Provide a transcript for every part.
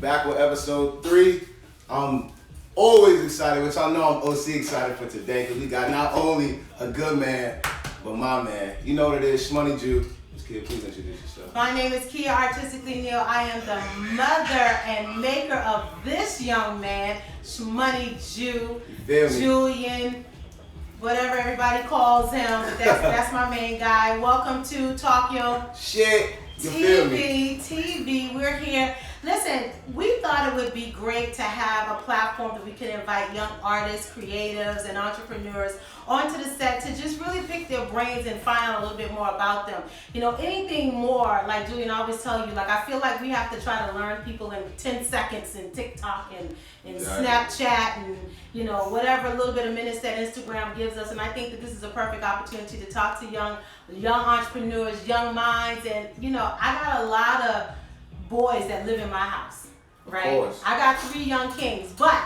Back with episode 3. I'm always excited, which I know I'm OC excited for today, because we got not only a good man, but my man. You know what it is, Shmoney Jew. Ms. Kia, please introduce yourself. My name is Kia Artistically Neal. I am the mother and maker of this young man, Shmoney Jew, Julian, whatever everybody calls him. But that's my main guy. Welcome to TalkYoSh TV. We're here. Listen, we thought it would be great to have a platform that we could invite young artists, creatives, and entrepreneurs onto the set to just really pick their brains and find out a little bit more about them. You know, anything more, like Julian always tell you, like I feel like we have to try to learn people in 10 seconds in TikTok and Snapchat and, you know, whatever little bit of minutes that Instagram gives us. And I think that this is a perfect opportunity to talk to young entrepreneurs, young minds. And, you know, I got a lot of boys that live in my house, right? Of course. I got 3 young kings, but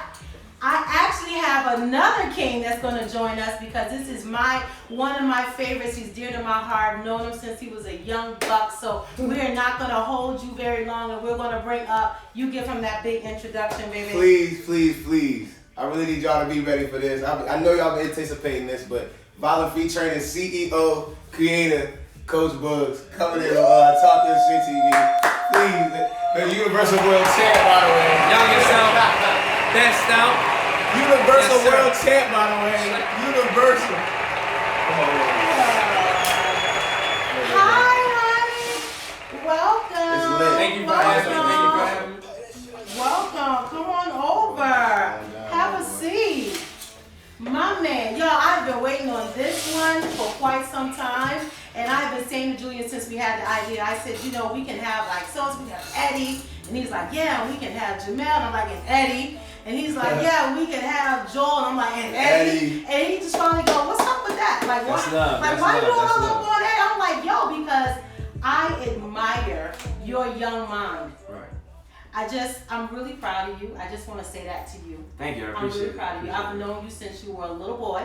I actually have another king that's going to join us because this is one of my favorites. He's dear to my heart. I've known him since he was a young buck, so we're not going to hold you very long, and we're going to bring up, you give him that big introduction, baby. Please. I really need y'all to be ready for this. I know y'all been anticipating this, but Violent Free Training CEO, creator, Coach Boogz, coming in on TalkYoSh TV. Please, the Universal World Champ, by the way. Youngest out, best out. Universal World Champ, by the way. Universal. Hi, honey. Welcome. It's lit. Thank you for having me. Welcome. Come on over. Have a seat. My man, y'all, I've been waiting on this one for quite some time. And I've been saying to Julian since we had the idea, I said, you know, we can have like we have Eddie. And he's like, yeah, we can have Jamel. And I'm like, and Eddie. And he's like, yeah, we can have Joel. And I'm like, and Eddie. And he just finally go, what's up with that? Like, why you all up on Eddie? I'm like, yo, because I admire your young mind. Right. I'm really proud of you. I just want to say that to you. Thank you. I I'm appreciate really proud of you. I've known you since you were a little boy.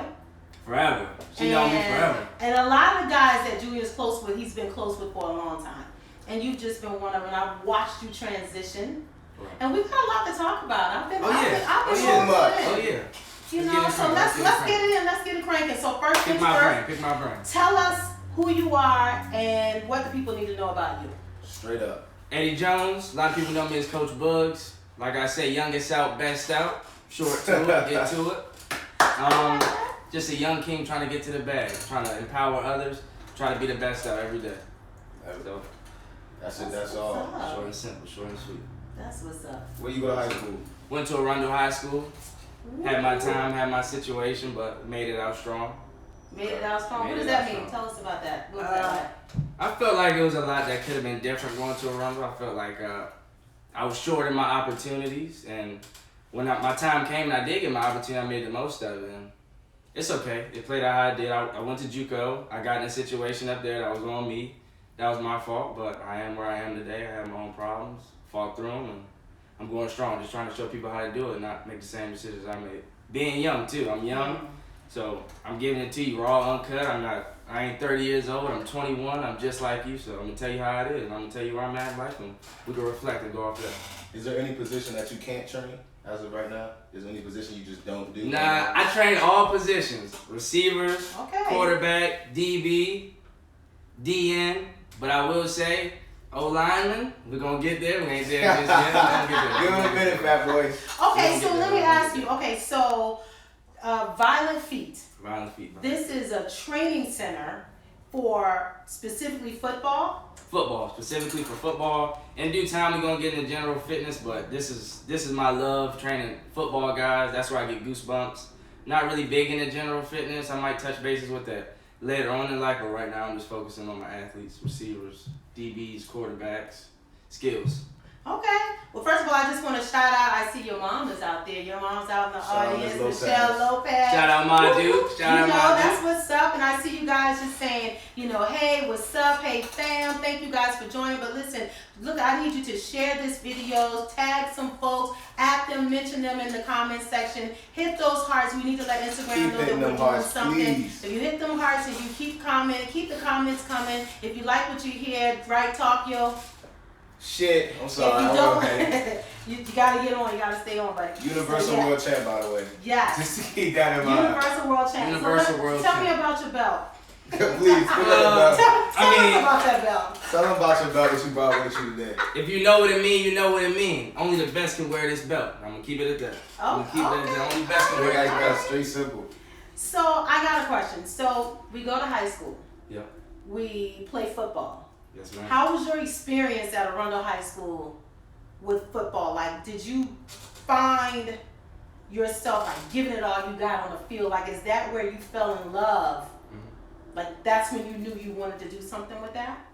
Forever. She knows me forever. And a lot of guys that Julian's close with, he's been close with for a long time. And you've just been one of them. And I've watched you transition. Right. And we've got a lot to talk about. I've been You know, so let's get it in. Let's get it cranking. So first things first. Pick my brain. Tell us who you are and what the people need to know about you. Straight up. Eddie Jones. A lot of people know me as Coach Boogz. Like I say, youngest out, best out. Short to it, get to it. Just a young king trying to get to the bag, trying to empower others, trying to be the best out every day. So, That's all. Short and simple, short and sweet. That's what's up. Where you go to high school? Went to Arundel High School. Had my time, had my situation, but made it out strong. Made it out strong. What does that mean? Tell us about that. What was that like? I felt like it was a lot that could have been different going to Arundel. I felt like I was short in my opportunities, and when my time came and I did get my opportunity, I made the most of it. And it's okay. It played out how it did. I went to JUCO. I got in a situation up there that was on me. That was my fault, but I am where I am today. I have my own problems, fought through them, and I'm going strong. Just trying to show people how to do it, not make the same decisions I made. Being young too. I'm young, so I'm giving it to you raw, uncut. I ain't 30 years old. I'm 21. I'm just like you, so I'm gonna tell you how it is. And I'm gonna tell you where I'm at in life, and we can reflect and go off there. Is there any position that you can't train as of right now? Is there any position you just don't do? Nah, I train all positions: receivers, quarterback, DB, DN. But I will say, O-lineman, we're gonna get there. We ain't there just yet. We're gonna get there. Give it a minute, fat boy. Okay, so let me ask you. Okay, so Violent Feet. Violent Feet. This is a training center for specifically football. Football, specifically for football. In due time, we're gonna get into general fitness, but this is my love, training football guys. That's where I get goosebumps. Not really big into general fitness. I might touch bases with that later on in life, but right now I'm just focusing on my athletes, receivers, DBs, quarterbacks, skills. Okay. Well, first of all, I just want to shout out. I see your mom is out there. Your mom's out in the audience. Michelle Lopez. Shout out my dude. Shout out my dude. That's what's up. And I see you guys just saying, hey, what's up? Hey, fam. Thank you guys for joining. But listen, look, I need you to share this video, tag some folks, at them, mention them in the comment section. Hit those hearts. We need to let Instagram know that we're doing something. Please. If you hit them hearts and you keep commenting, keep the comments coming. If you like what you hear, right, TalkYoSh. Shit, I'm sorry. If you don't, you You gotta get on. You gotta stay on, buddy. Universal world champ, by the way. Yes. Just to keep that in mind. Universal world champ. Tell me about your belt. Please, tell us about that belt. Tell them about your belt that you brought with you today. If you know what it means, you know what it means. Only the best can wear this belt. I'm gonna keep it at that. I'm gonna keep it at that. Only the best can wear this belt. Straight simple. So I got a question. So we go to high school. Yep. We play football. Yes, ma'am. How was your experience at Arundel High School with football? Like, did you find yourself like giving it all you got on the field? Like, is that where you fell in love? Like, that's when you knew you wanted to do something with that?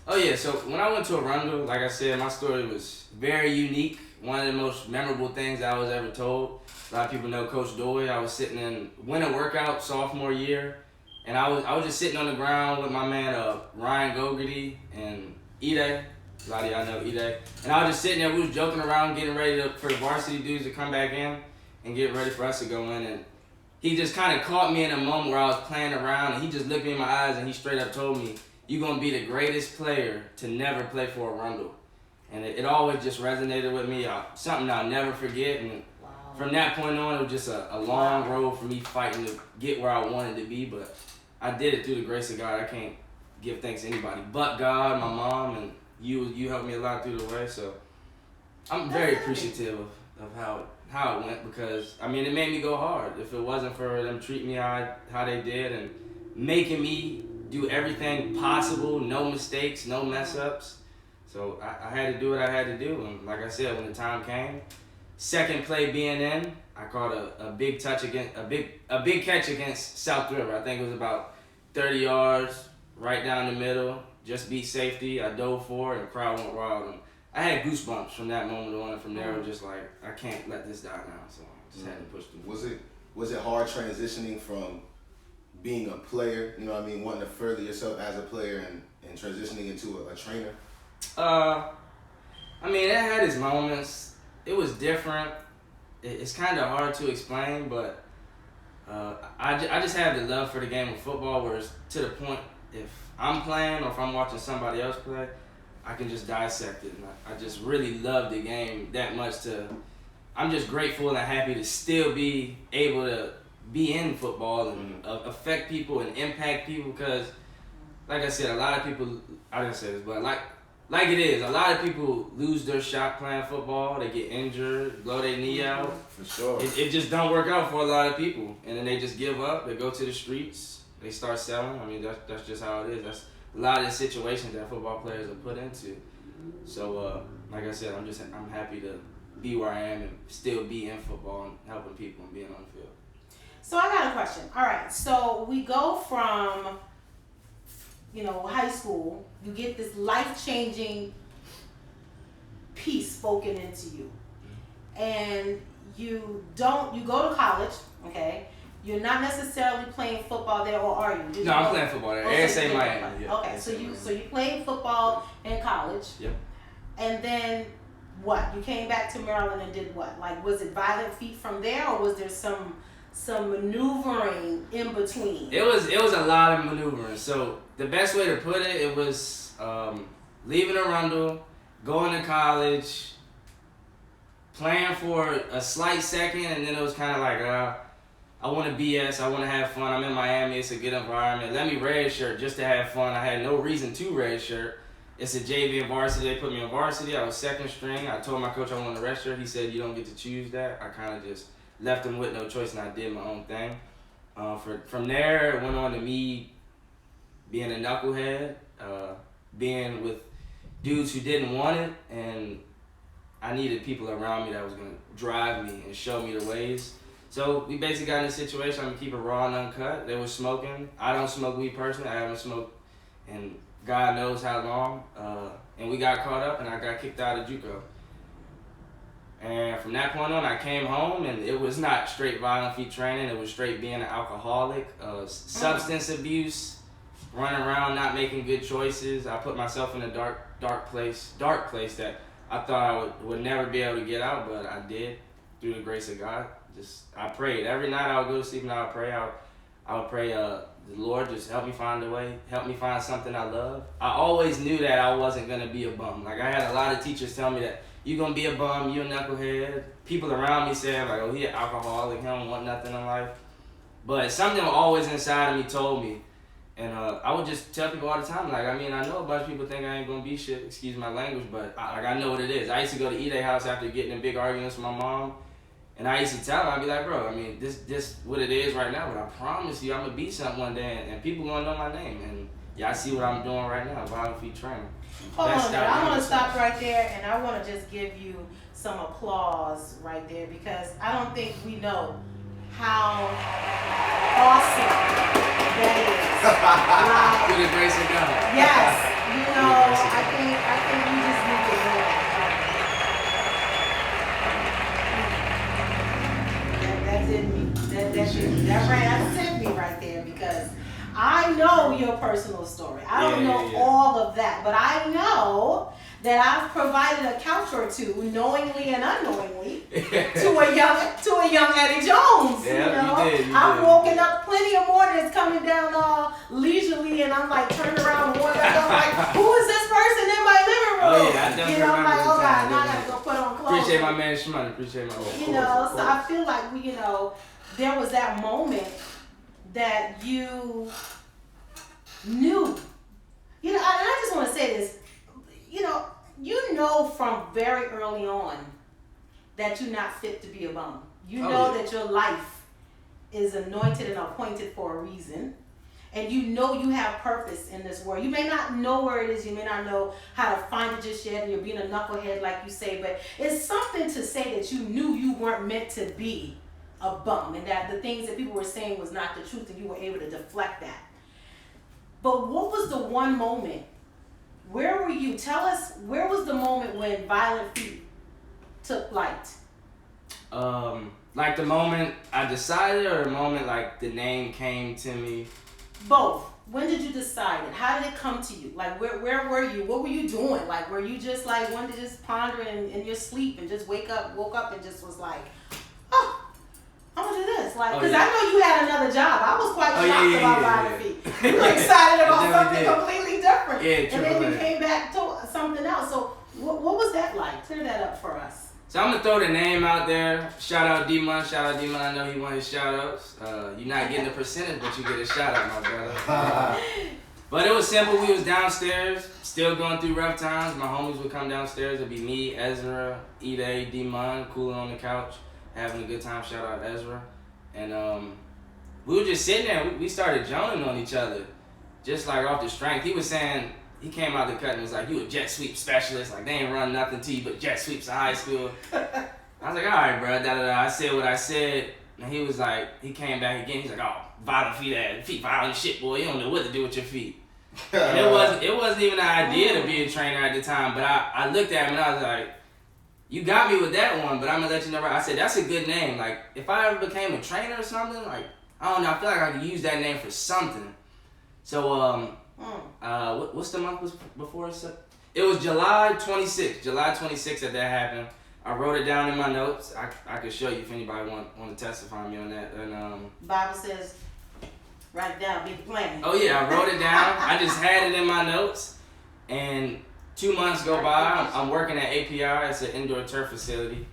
Oh, yeah. So, when I went to Arundel, like I said, my story was very unique. One of the most memorable things I was ever told. A lot of people know Coach Boogz. I was sitting in winter workout sophomore year, and I was just sitting on the ground with my man Ryan Gogarty and Ide. A lot of y'all know Ide. And I was just sitting there. We was joking around, getting ready for the varsity dudes to come back in and get ready for us to go in. And he just kind of caught me in a moment where I was playing around, and he just looked me in my eyes and he straight up told me, "You're going to be the greatest player to never play for Arundel." And it always just resonated with me, something I'll never forget. And from that point on, it was just a long road for me fighting to get where I wanted to be. But I did it through the grace of God. I can't give thanks to anybody but God, my mom, and you helped me a lot through the way. So I'm very appreciative of how it went, because I mean, it made me go hard. If it wasn't for them treating me how they did and making me do everything possible, no mistakes, no mess ups. So I had to do what I had to do, and like I said, when the time came, second play being in, I caught a big touch against a big catch against South River. I think it was about 30 yards, right down the middle, just beat safety. I dove for it, and the crowd went wild. And I had goosebumps from that moment on, and from there it was just like, I can't let this die now. So I just had to push through. Was it hard transitioning from being a player, you know what I mean, wanting to further yourself as a player and transitioning into a trainer? I mean, it had its moments. It was different. It's kind of hard to explain, but I just have the love for the game of football, where it's to the point, if I'm playing or if I'm watching somebody else play, I can just dissect it. And I just really love the game that much. I'm just grateful and happy to still be able to be in football and affect people and impact people, because, like I said, a lot of people, I didn't say this, but like it is, a lot of people lose their shot playing football. They get injured, blow their knee out. For sure. It just don't work out for a lot of people. And then they just give up. They go to the streets. They start selling. I mean, that's just how it is. That's a lot of the situations that football players are put into. So, like I said, I'm happy to be where I am and still be in football and helping people and being on the field. So I got a question. All right, so we go from, high school, you get this life-changing piece spoken into you. And you go to college, okay? You're not necessarily playing football there, or are you? No, I'm playing football there. ASA Miami. Yeah. Okay, so you played football in college. Yep. And then what? You came back to Maryland and did what? Like, was it violent feet from there, or was there some maneuvering in between? It was a lot of maneuvering. So the best way to put it, it was leaving Arundel, going to college, playing for a slight second, and then it was kind of like, I want to BS, I want to have fun. I'm in Miami, it's a good environment. Let me redshirt just to have fun. I had no reason to redshirt. It's a JV and varsity. They put me in varsity. I was second string. I told my coach I wanted a redshirt. He said, "You don't get to choose that." I kind of just left him with no choice, and I did my own thing. From there, it went on to me being a knucklehead, being with dudes who didn't want it, and I needed people around me that was going to drive me and show me the ways. So we basically got in a situation. I'm going to keep it raw and uncut. They were smoking. I don't smoke weed personally. I haven't smoked in God knows how long. And we got caught up, and I got kicked out of JUCO. And from that point on, I came home, and it was not straight violent feet training. It was straight being an alcoholic, substance abuse, running around not making good choices. I put myself in a dark place that I thought I would never be able to get out, but I did through the grace of God. I prayed. Every night I would go to sleep and I would pray. I would pray, the Lord, just help me find a way, help me find something I love. I always knew that I wasn't going to be a bum. Like, I had a lot of teachers tell me that you gonna be a bum, you a knucklehead. People around me saying like, oh, he an alcoholic, he don't want nothing in life. But something always inside of me told me. And I would just tell people all the time, like, I mean, I know a bunch of people think I ain't gonna be shit, excuse my language, but I know what it is. I used to go to Eday house after getting in big arguments with my mom, and I used to tell her, I'd be like, bro, I mean, this what it is right now, but I promise you I'm gonna be something one day, and people gonna know my name. And y'all see what I'm doing right now, violent feet training. Hold on, I want to stop right there, and I want to just give you some applause right there, because I don't think we know how awesome that is. Like, with the grace of God. Yes, you know, I think we just need to know that sent me right there, because I know your personal story. I don't know all of that, but I know that I've provided a couch or two, knowingly and unknowingly, to a young Eddie Jones. Yeah, you did. I've woken up plenty of mornings coming down leisurely, and I'm like turning around and wondering, I'm like, who is this person in my living room? Oh yeah, I definitely I'm like, oh God, now I yeah. gotta go put on clothes. Appreciate my man Shmoney. Appreciate my man. So I feel like there was that moment that you knew. And I just want to say this. You know from very early on that you're not fit to be a bum. You know that your life is anointed and appointed for a reason. And you know you have purpose in this world. You may not know where it is. You may not know how to find it just yet. And you're being a knucklehead like you say. But it's something to say that you knew you weren't meant to be a bum. And that the things that people were saying was not the truth. And you were able to deflect that. But what was the one moment? Where were you? Tell us, where was the moment when Violent Feet took flight? Like the moment I decided, or the moment like the name came to me? Both. When did you decide it? How did it come to you? Like where were you? What were you doing? Like were you just like one to just ponder in your sleep and just woke up and just was like, oh, I'm gonna do this, like, because I know you had another job. I was quite shocked about Violent Feet. You were excited about something completely different, and then you came back to something else. So, what was that like? Clear that up for us. So I'm gonna throw the name out there. Shout out D-Mon. I know he wanted shout outs. You're not getting a percentage, but you get a shout out, my brother. But it was simple. We was downstairs, still going through rough times. My homies would come downstairs. It'd be me, Ezra, Eday, D-Mon, cooling on the couch, having a good time. Shout out Ezra. And we were just sitting there. We started joning on each other, just like off the strength. He was saying, he came out the cut and was like, you a jet sweep specialist. Like, they ain't run nothing to you but jet sweeps in high school. I was like, all right, bro. I said what I said. And he was like, he came back again. He's like, oh, violent feet violent shit, boy. You don't know what to do with your feet. And it wasn't even an idea to be a trainer at the time. But I looked at him and I was like, you got me with that one, but I'm going to let you know. I said, that's a good name. Like, if I ever became a trainer or something, like, I don't know. I feel like I could use that name for something. So, what's the month was before? It was July 26th. July 26th that happened. I wrote it down in my notes. I could show you if anybody want to testify me on that. And Bible says, write it down, be the plan. Oh yeah, I wrote it down. I just had it in my notes. And 2 months go by. I'm working at API. It's an indoor turf facility.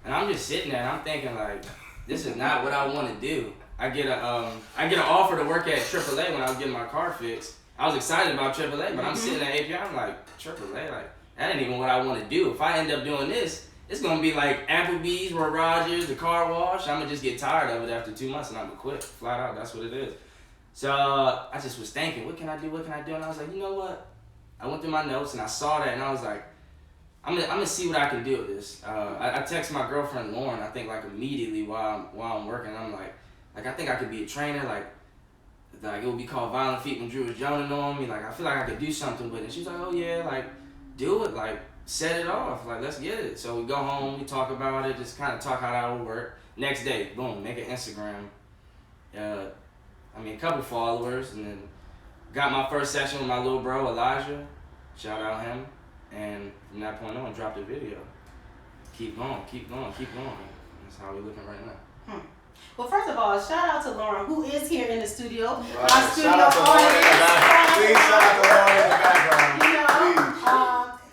And I'm just sitting there and I'm thinking like, this is not what I want to do. I get an offer to work at AAA when I was getting my car fixed. I was excited about AAA, but I'm sitting at API. I'm like, AAA, like that ain't even what I want to do. If I end up doing this, it's gonna be like Applebee's, Roy Rogers, the car wash. I'm gonna just get tired of it after 2 months, and I'm gonna quit flat out. That's what it is. So I just was thinking, what can I do? And I was like, you know what? I went through my notes and I saw that, and I was like, I'm gonna see what I can do with this. I texted my girlfriend Lauren. I think like immediately while I'm working. I'm like I think I could be a trainer. Like it would be called Violent Feet when Drew was joining on me. Like I feel like I could do something with it. And she's like, oh yeah, like do it. Like set it off. Like let's get it. So we go home. We talk about it. Just kind of talk how that would work. Next day, boom, make an Instagram. A couple followers, and then got my first session with my little bro Elijah. Shout out him. And from that point on, dropped a video. Keep going. That's how we're looking right now. Well, first of all, shout out to Lauren, who is here in the studio. Wow. Our studio shout out to Lauren in the background. Please shout out to Lauren in the background.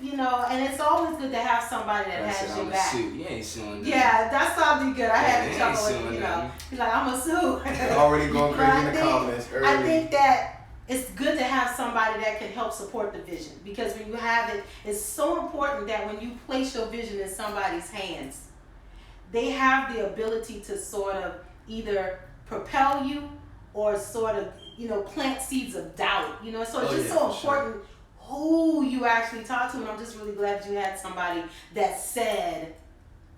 and it's always good to have somebody that has your back. You ain't suing them. Yeah, that sounded good. I had to chuckle with, them. he's like, I'm a sue. Already going crazy in the comments early. I think that it's good to have somebody that can help support the vision, because when you have it, it's so important that when you place your vision in somebody's hands, they have the ability to sort of either propel you or sort of, plant seeds of doubt, so it's just so important who you actually talk to. And I'm just really glad you had somebody that said,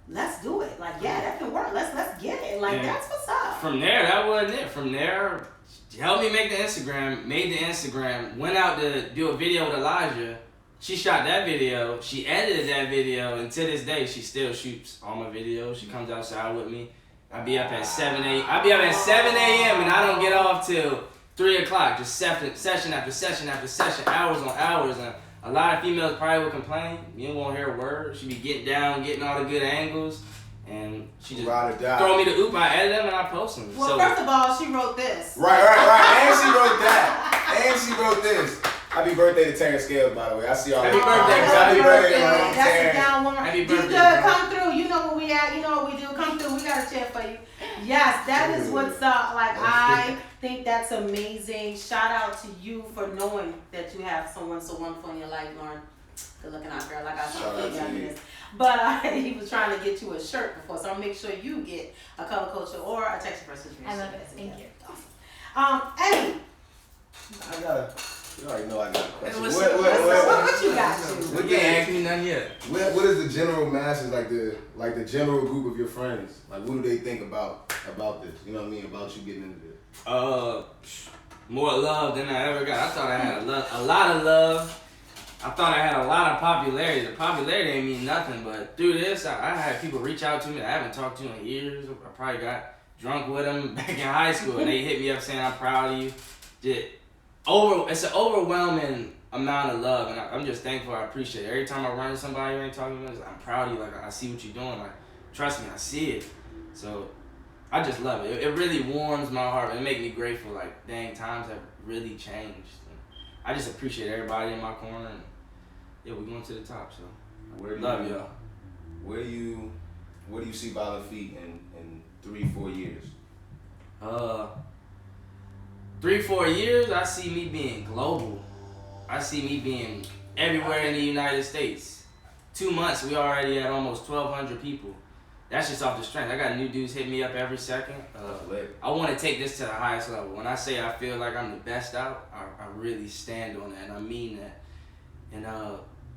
let's do it. Like, yeah, that can work. Let's get it. Like, that's what's up. From there, that wasn't it. From there, she helped me make the Instagram, made the Instagram, went out to do a video with Elijah. She shot that video. She edited that video. And to this day, she still shoots all my videos. She comes outside with me. I be up at 7 a.m. and I don't get off till 3 o'clock. Just session after session after session, hours on hours. And a lot of females probably will complain. You won't hear a word. She be getting down, getting all the good angles. And she just throw me the oop. I edit them and I post them. Well, first of all, she wrote this. Right. And she wrote that. And she wrote this. Happy birthday to Terrence Scales, by the way. I see y'all. Happy birthday. Happy birthday, That's a down woman. Happy You birthday. good? Come through. You know where we at. You know what we do. Come through. We got a chair for you. Yes, that is what's up. Like, I think that's amazing. Shout out to you for knowing that you have someone so wonderful in your life, Lauren. Good looking out, girl. I got something for you. But he was trying to get you a shirt before, so I'll make sure you get a color culture or a texture person. I love it. Thank you. Eddie. You already know I got a question. What you got? You ain't asked me nothing yet. What is the general masses, like the general group of your friends? Like, what do they think about this? You know what I mean? About you getting into this? More love than I ever got. I thought I had a lot of love. I thought I had a lot of popularity. The popularity ain't mean nothing, but through this, I had people reach out to me that I haven't talked to in years. I probably got drunk with them back in high school, and they hit me up saying, I'm proud of you. It's an overwhelming amount of love, and I'm just thankful. I appreciate it. Every time I run into somebody who ain't talking to me, I'm proud of you. Like, I see what you're doing. Like, trust me, I see it. So I just love it. It really warms my heart. It makes me grateful. Like, dang, times have really changed. I just appreciate everybody in my corner, and yeah, we're going to the top. So love y'all. Where do you see Violent Feet in 3-4 years? 3-4 years, I see me being global. I see me being everywhere in the United States. 2 months, we already at almost 1,200 people. That's just off the strength. I got new dudes hit me up every second. I want to take this to the highest level. When I say I feel like I'm the best out, I really stand on that, and I mean that. And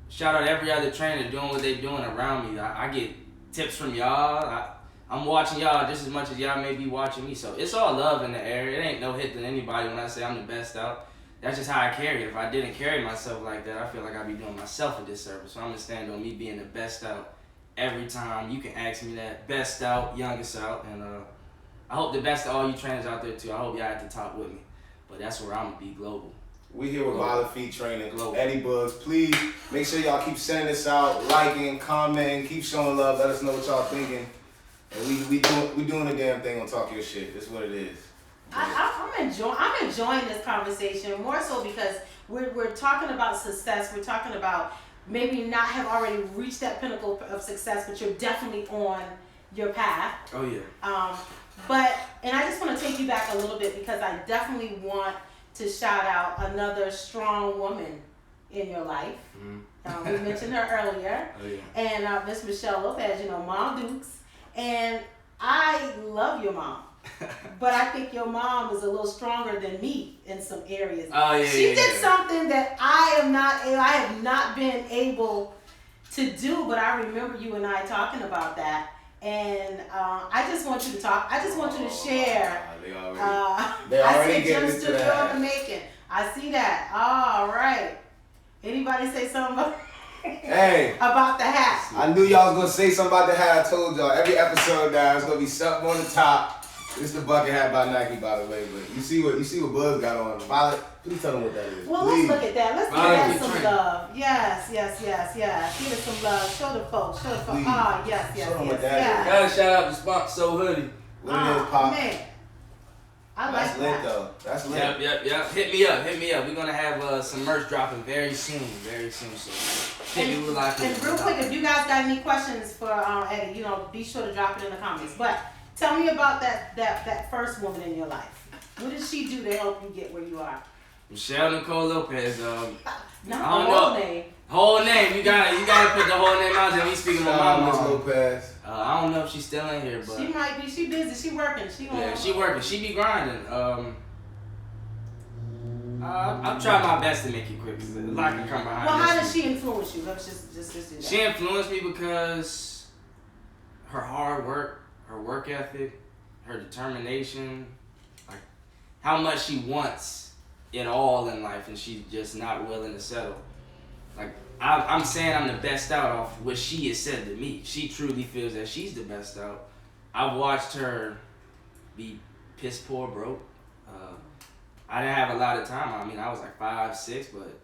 shout out every other trainer doing what they're doing around me. I get tips from y'all. I'm watching y'all just as much as y'all may be watching me. So it's all love in the air. It ain't no hit to anybody when I say I'm the best out. That's just how I carry it. If I didn't carry myself like that, I feel like I'd be doing myself a disservice. So I'm going to stand on me being the best out every time. You can ask me that. Best out, youngest out. And I hope the best of all you trainers out there too. I hope y'all at the top with me. But that's where I'm going to be, global. We here with Violent Feet Training, Eddie Boogz. Please make sure y'all keep sending this out, liking, commenting, keep showing love. Let us know what y'all thinking. And we doing the damn thing on Talk Your Shit. That's what it is. I'm enjoying this conversation more so because we're talking about success. We're talking about maybe not have already reached that pinnacle of success, but you're definitely on your path. Oh yeah. And I just want to take you back a little bit because I definitely want to shout out another strong woman in your life. Mm-hmm. We mentioned her earlier. Oh yeah. And Miss Michelle Lopez, Mom Dukes. And I love your mom. But I think your mom is a little stronger than me in some areas. Oh, yeah, she did something that I have not been able to do, but I remember you and I talking about that. And I just want you to talk. I just want you to share. They already I see getting Jim into Studio that. in the making. I see that. All right. Anybody say something about Hey, about the hat? I knew y'all was gonna say something about the hat. I told y'all every episode now it's gonna be something on the top. This is the bucket hat by Nike, by the way. But you see what Boogz got on. Violet, please tell them what that is. Well, please. let's look at that. Let's give that some love. Yes. Give it some love. Show the folks. Please. Ah, yes. Show them what that Gotta shout out to Spot So Hoodie. What it is, Pop? Man. I That's like lit that. though. That's lit. Yep. Hit me up. We're gonna have some merch dropping very soon. So hit me with like. And real quick, if you guys got any questions for Eddie, you know, be sure to drop it in the comments. But tell me about that first woman in your life. What did she do to help you get where you are? Michelle Nicole Lopez. Not the whole name. Whole name. You gotta put the whole name out there. We speaking of my mom. Lopez. I don't know if she's still in here, but She might be. She busy. She working. She working. She be grinding. I'll try my best to make it quick because a lot can come behind. Well, how does she influence you? Let's just do that. She influenced me because her hard work, her work ethic, her determination, like how much she wants it all in life, and she's just not willing to settle. Like I'm saying, I'm the best out off what she has said to me. She truly feels that she's the best out. I've watched her be piss poor broke. I didn't have a lot of time. I mean, I was like 5, 6, but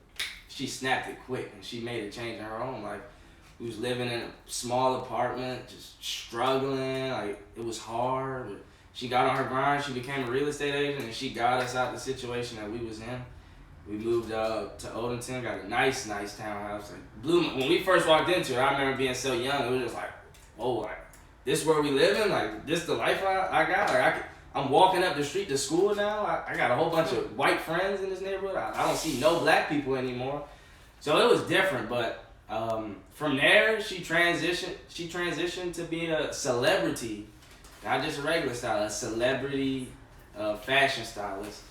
she snapped it quick and she made a change in her own life. We was living in a small apartment, just struggling. Like, it was hard. But she got on her grind. She became a real estate agent and she got us out the situation that we was in. We moved up to Odenton, got a nice townhouse. Like, when we first walked into it, I remember being so young. It was just like, whoa, like, this where we living? Like, this the life I got? Like, I'm walking up the street to school now. I got a whole bunch of white friends in this neighborhood. I don't see no black people anymore. So it was different, but from there, she transitioned to being a celebrity, not just a regular stylist, a celebrity fashion stylist.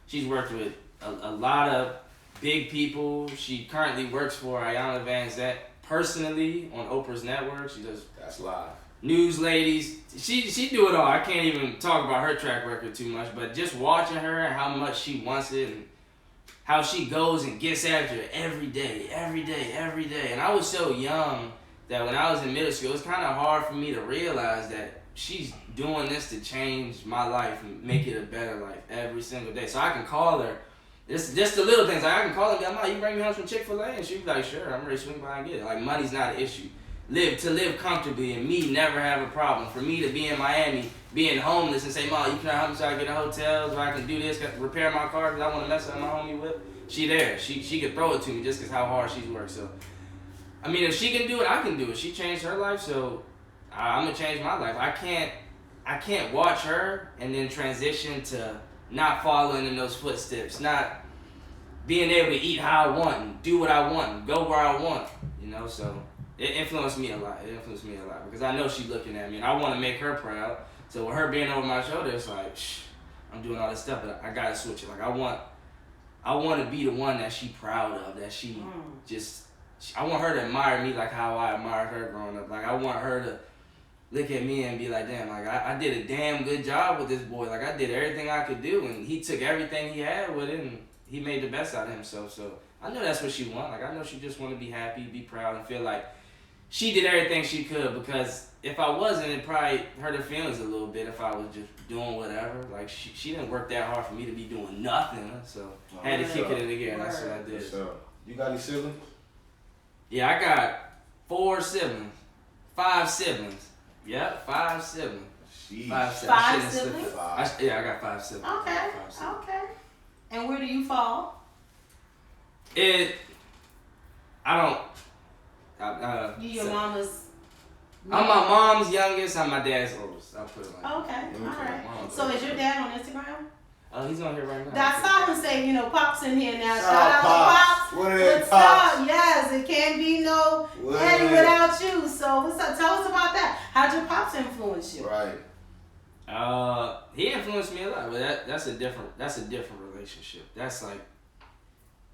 She's worked with a lot of big people. She currently works for Ayanna Van Zant personally on Oprah's network. She does That's live. news ladies. She do it all. I can't even talk about her track record too much, but just watching her and how much she wants it and how she goes and gets after it every day. And I was so young that when I was in middle school, it was kind of hard for me to realize that she's doing this to change my life and make it a better life every single day. So I can call her. It's just the little things. Like I can call her and be like, "Mom, you bring me home from Chick-fil-A?" And she'd be like, "Sure, I'm ready to swing by and get it." Like, money's not an issue. Live comfortably and me never have a problem. For me to be in Miami, being homeless and say, "Mom, you can help me so I get a hotel, so I can do this, repair my car because I want to mess up my homie whip." She there. She could throw it to me just because how hard she's worked. So, I mean, if she can do it, I can do it. She changed her life, so I'm gonna change my life. I can't watch her and then transition to not following in those footsteps, not being able to eat how I want, and do what I want, and go where I want. You know, so. It influenced me a lot. Because I know she's looking at me and I want to make her proud. So with her being over my shoulder, it's like, I'm doing all this stuff, but I gotta switch it. Like I want to be the one that she proud of. That she I want her to admire me like how I admired her growing up. Like I want her to look at me and be like, damn, like I did a damn good job with this boy. Like I did everything I could do, and he took everything he had with it, and he made the best out of himself. So I know that's what she wants. Like I know she just want to be happy, be proud, and feel like she did everything she could, because if I wasn't, it probably hurt her feelings a little bit if I was just doing whatever. Like, she didn't work that hard for me to be doing nothing, so I had to kick it in gear, and that's what I did. So, you got any siblings? Yeah, I got 5 siblings. Yep, 5 siblings. Jeez. 5 siblings? I got 5 siblings. Okay. And where do you fall? You your mama's. I'm my mom's youngest. I'm my dad's oldest. I'll put it like that. Okay, all right. So is your dad on Instagram? He's on here right now. I saw him say, Pop's in here now. Shout Shout out to Pops. What is What's Pops? up? Yes, it can't be no Eddie without you. So what's up? Tell us about that. How'd your Pops influence you? Right. He influenced me a lot, but that's a different relationship. That's like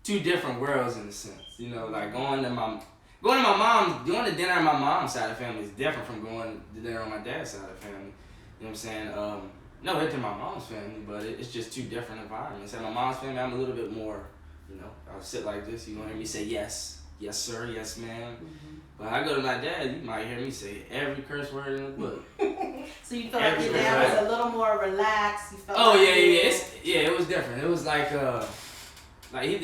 2 different worlds in a sense. Like going to dinner on my mom's side of the family is different from going to dinner on my dad's side of the family. You know what I'm saying? No hit to my mom's family, but it's just 2 different environments. At my mom's family, I'm a little bit more, I'll sit like this. You gonna hear me say yes sir, yes ma'am. Mm-hmm. But I go to my dad, you might hear me say every curse word in the book. So you felt like your dad was a little more relaxed. You felt it was different. It was like he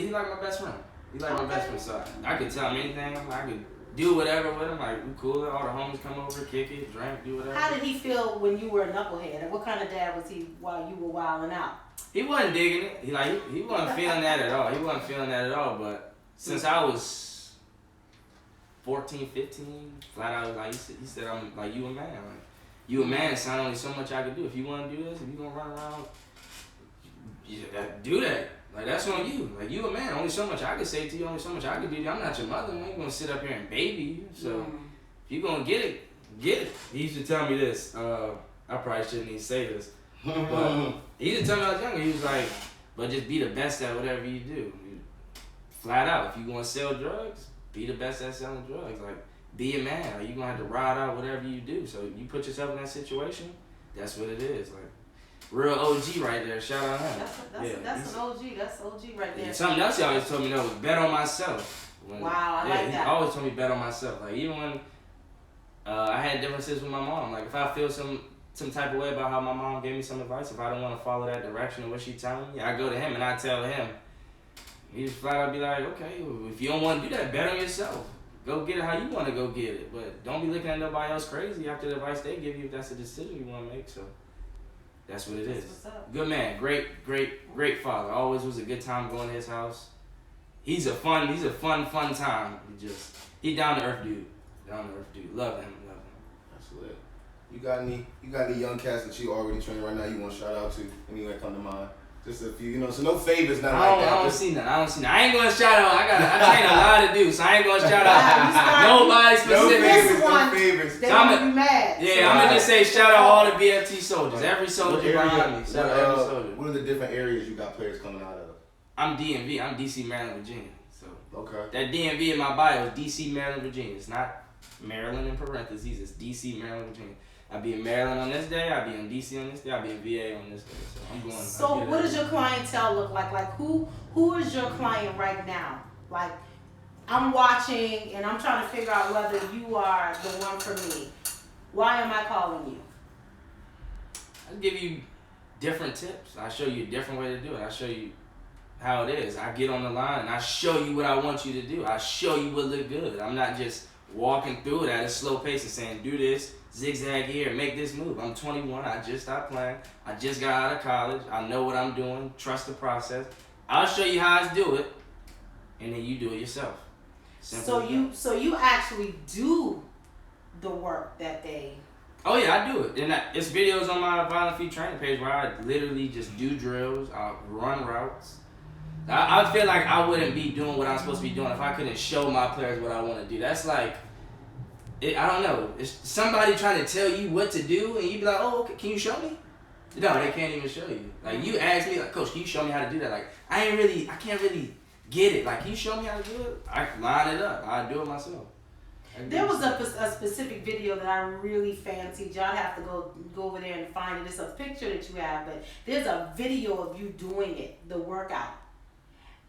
like my best friend. He like my best friend, so I could tell him anything. I could do whatever with him. Like, we cool. All the homies come over, kick it, drink, do whatever. How did he feel when you were a knucklehead? And what kind of dad was he while you were wilding out? He wasn't digging it. He wasn't feeling that at all. He wasn't feeling that at all. But since I was 14, 15, flat out, like he said, I'm like, you a man. Like, you a man, son. Only so much I can do. If you want to do this, if you gonna run around, do that. Like, that's on you. Like, you a man. Only so much I can say to you. Only so much I can do to you. I'm not your mother. I ain't gonna sit up here and baby you. So if you gonna get it, get it. He used to tell me this. I probably shouldn't even say this. But he used to tell me when I was younger, he was like, but just be the best at whatever you do. Flat out, if you gonna sell drugs, be the best at selling drugs. Like, be a man. Like, you gonna have to ride out whatever you do. So you put yourself in that situation, that's what it is. Like, real OG right there. Shout out him. That's an OG. That's OG right there. Yeah, something else he always told me though was bet on myself. Wow, I like that. He always told me bet on myself. Like, even when I had differences with my mom. Like, if I feel some type of way about how my mom gave me some advice, if I don't want to follow that direction of what she telling me, I go to him and I tell him. He just flat out be like, okay, if you don't want to do that, bet on yourself. Go get it how you want to go get it. But don't be looking at nobody else crazy after the advice they give you if that's a decision you want to make. So that's what it is. What's up? Good man. Great father. Always was a good time going to his house. He's a fun time. He down to earth dude. Love him. That's lit. You got any young cats that you already training right now you want to shout out to? Anyone come to mind? Just a few, so no favors, nothing like that. I don't see nothing. I ain't gonna shout out. I train a lot of dudes, so I ain't gonna shout out nobody specific. No favors. They're gonna be mad. Yeah, I'm gonna just say shout out all the BFT soldiers. Every soldier behind me. Shout out every soldier. What are the different areas you got players coming out of? I'm DMV. I'm DC, Maryland, Virginia. So okay. That DMV in my bio is DC, Maryland, Virginia. It's not Maryland in parentheses. It's DC, Maryland, Virginia. I'll be in Maryland on this day, I'll be in DC on this day, I'll be in VA on this day. So I'm going. So what does your clientele look like? Like who is your client right now? Like I'm watching and I'm trying to figure out whether you are the one for me. Why am I calling you? I'll give you different tips. I show you a different way to do it. I show you how it is. I get on the line and I show you what I want you to do. I show you what look good. I'm not just walking through it at a slow pace and saying, do this, zigzag here, make this move. I'm 21, I just stopped playing. I just got out of college. I know what I'm doing. Trust the process. I'll show you how I do it, and then you do it yourself. Simple So you actually do the work that they... Oh yeah, I do it. And it's videos on my Violent Feet training page where I literally just do drills, I run routes. I feel like I wouldn't be doing what I'm supposed to be doing if I couldn't show my players what I want to do. That's like, I don't know. It's somebody trying to tell you what to do, and you be like, oh, okay, can you show me? No, they can't even show you. Like, you ask me, like, Coach, can you show me how to do that? Like, I can't really get it. Like, can you show me how to do it? I line it up. I do it myself. There was a specific video that I really fancied. Y'all have to go over there and find it. It's a picture that you have, but there's a video of you doing it, the workout.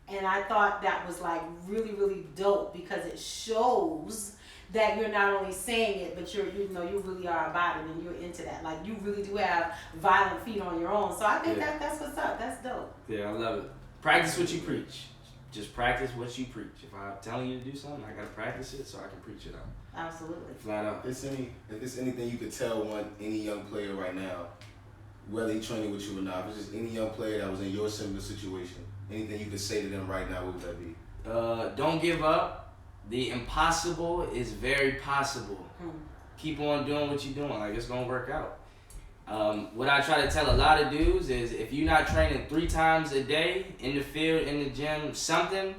And I thought that was like really, really dope because it shows that you're not only saying it, but you really are about it and you're into that. Like you really do have violent feet on your own. So I think that's what's up. That's dope. Yeah, I love it. Practice what you preach. Just practice what you preach. If I'm telling you to do something, I gotta practice it so I can preach it out. Absolutely. Flat out. If there's anything you could tell any young player right now, whether he's training with you or not, if it's just any young player that was in your similar situation, anything you could say to them right now, what would that be? Don't give up. The impossible is very possible. Keep on doing what you're doing. Like, it's gonna work out. What I try to tell a lot of dudes is if you're not training 3 times a day in the field, in the gym, something,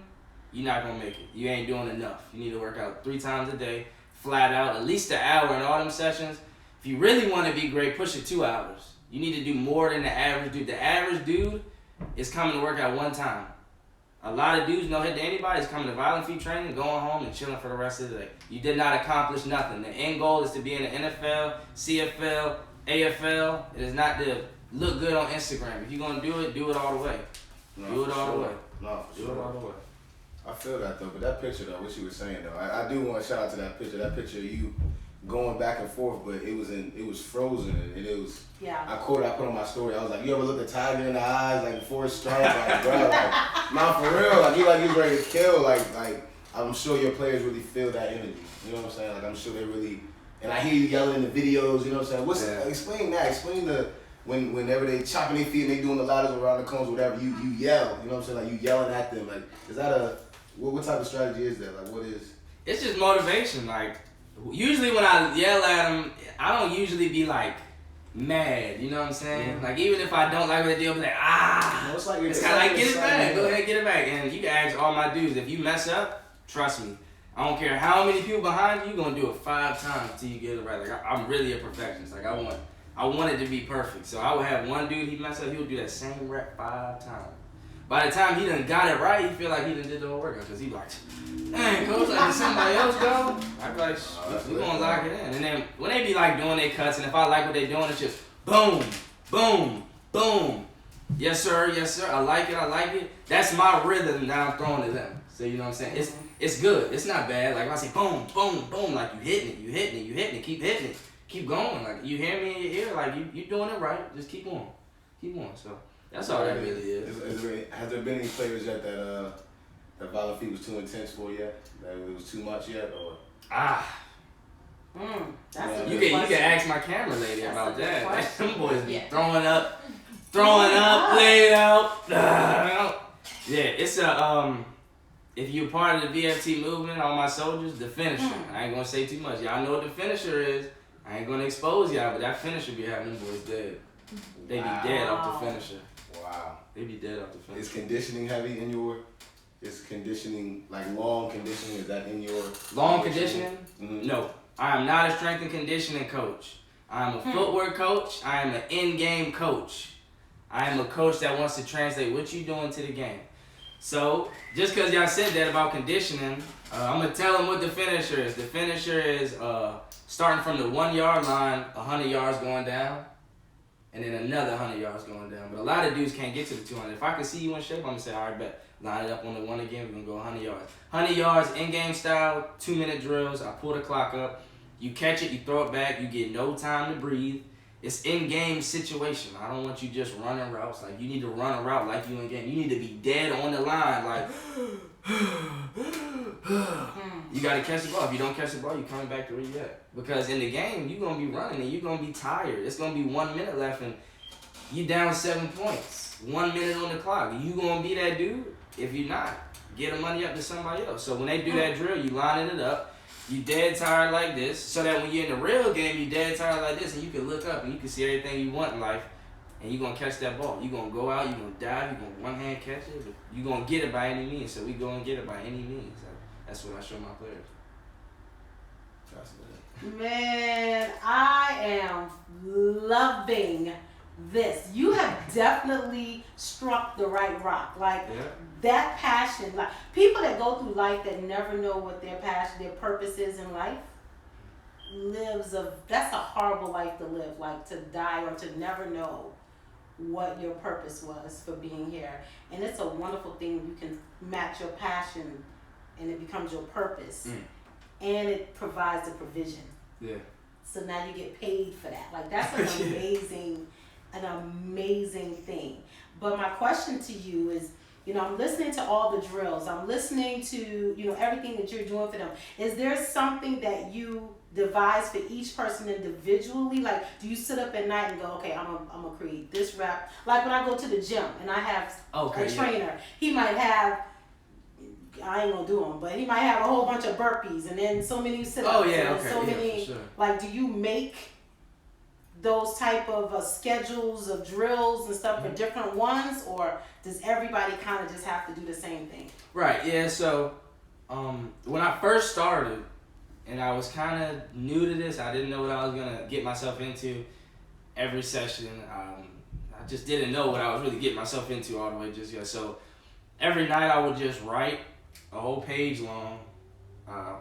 you're not gonna make it. You ain't doing enough. You need to work out 3 times a day, flat out, at least an hour in all them sessions. If you really want to be great, push it 2 hours. You need to do more than the average dude. The average dude is coming to work out 1 time. A lot of dudes, no hit to anybody, is coming to Violent Feet training, going home and chilling for the rest of the day. You did not accomplish nothing. The end goal is to be in the NFL, CFL, AFL. It is not to look good on Instagram. If you're going to do it all the way. Do it all the way. No, for sure. Do it all the way. I feel that though, but that picture though, what you were saying though, I do want to shout out to that picture. That picture of you going back and forth, but it was frozen and it was. Yeah. I put on my story. I was like, you ever look a tiger in the eyes like before it strikes, like bro, like, not for real, like you ready to kill, like I'm sure your players really feel that energy. You know what I'm saying? Like I'm sure they really, and I hear you yelling in the videos. You know what I'm saying? Explain that. Explain the whenever they chopping their feet and they doing the ladders around the cones, whatever. You yell. You know what I'm saying? Like you yelling at them. Like is that what type of strategy is that? Like what is? It's just motivation. Like usually when I yell at them, I don't usually be like mad. You know what I'm saying? Like even if I don't like what they do, I'll be like No, it's like it's kind of like get it back. Go ahead, get it back. And you can ask all my dudes, if you mess up, trust me. I don't care how many people behind you, you're gonna do it 5 times until you get it right. Like I'm really a perfectionist. Like I want it to be perfect. So I would have one dude, he mess up, he would do that same rep 5 times. By the time he done got it right, he feel like he done did the whole workout. Cause he like, dang, coach, like did somebody else go? I be like, we gonna lock it in. And then when they be like doing their cuts, and if I like what they doing, it's just boom, boom, boom. Yes sir, I like it. That's my rhythm that I'm throwing to them. So you know what I'm saying? It's good. It's not bad. Like if I say boom, boom, boom, like you hitting it, keep hitting it. Keep going. Like you hear me in your ear, like you doing it right. Just keep on. So that's all that really is. Has there been any players yet that violent feet was too intense for yet? That it was too much yet, or? That's you can ask my camera lady about that. Like, them boys be throwing up, laid out. Yeah, it's if you're part of the VFT movement, all my soldiers, the finisher. I ain't gonna say too much. Y'all know what the finisher is. I ain't gonna expose y'all, but that finisher be having them boys dead. They be dead off the finisher. Wow. They be dead off the finisher. Is conditioning heavy in your? Is conditioning like long conditioning? Is that in your? Long conditioning? No, I am not a strength and conditioning coach. I am a footwork coach. I am an in-game coach. I am a coach that wants to translate what you doing to the game. So, just because y'all said that about conditioning, I'm going to tell them what the finisher is. The finisher is starting from the 1 yard line, 100 yards going down, and then another 100 yards going down. But a lot of dudes can't get to the 200. If I can see you in shape, I'm going to say, all right, bet. Line it up on the 1 again, we're going to go 100 yards. 100 yards, in-game style, 2-minute drills. I pull the clock up. You catch it, you throw it back. You get no time to breathe. It's in-game situation. I don't want you just running routes. Like, you need to run a route like you in game. You need to be dead on the line. Like, you got to catch the ball. If you don't catch the ball, you're coming back to where you at. Because in the game, you're going to be running and you're going to be tired. It's going to be 1 minute left and you down 7 points. 1 minute on the clock. You going to be that dude? If you're not, get the money up to somebody else. So when they do that drill, you lining it up. You dead tired like this, so that when you're in the real game, you dead tired like this, and you can look up and you can see everything you want in life, and you're going to catch that ball. You're going to go out, you're going to dive, you're going to one-hand catch it, but you're going to get it by any means, so we go and get it by any means. That's what I show my players. Man, I am loving this. You have definitely struck the right rock. Like, that passion, like people that go through life that never know what their passion, their purpose is in life, that's a horrible life to live, like to die or to never know what your purpose was for being here. And it's a wonderful thing you can match your passion and it becomes your purpose. And it provides a provision. Yeah. So now you get paid for that. Like that's an amazing thing. But my question to you is, I'm listening to all the drills. I'm listening to, everything that you're doing for them. Is there something that you devise for each person individually? Like, do you sit up at night and go, okay, I'm gonna create this rep? Like when I go to the gym and I have a trainer, he might have, I ain't gonna do them, but he might have a whole bunch of burpees and then so many sit-ups many, sure. Like, do you make those type of schedules of drills and stuff for different ones, or does everybody kind of just have to do the same thing? Right, yeah, so when I first started and I was kind of new to this, I didn't know what I was going to get myself into every session. I just didn't know what I was really getting myself into all the way just yet. So every night I would just write a whole page long.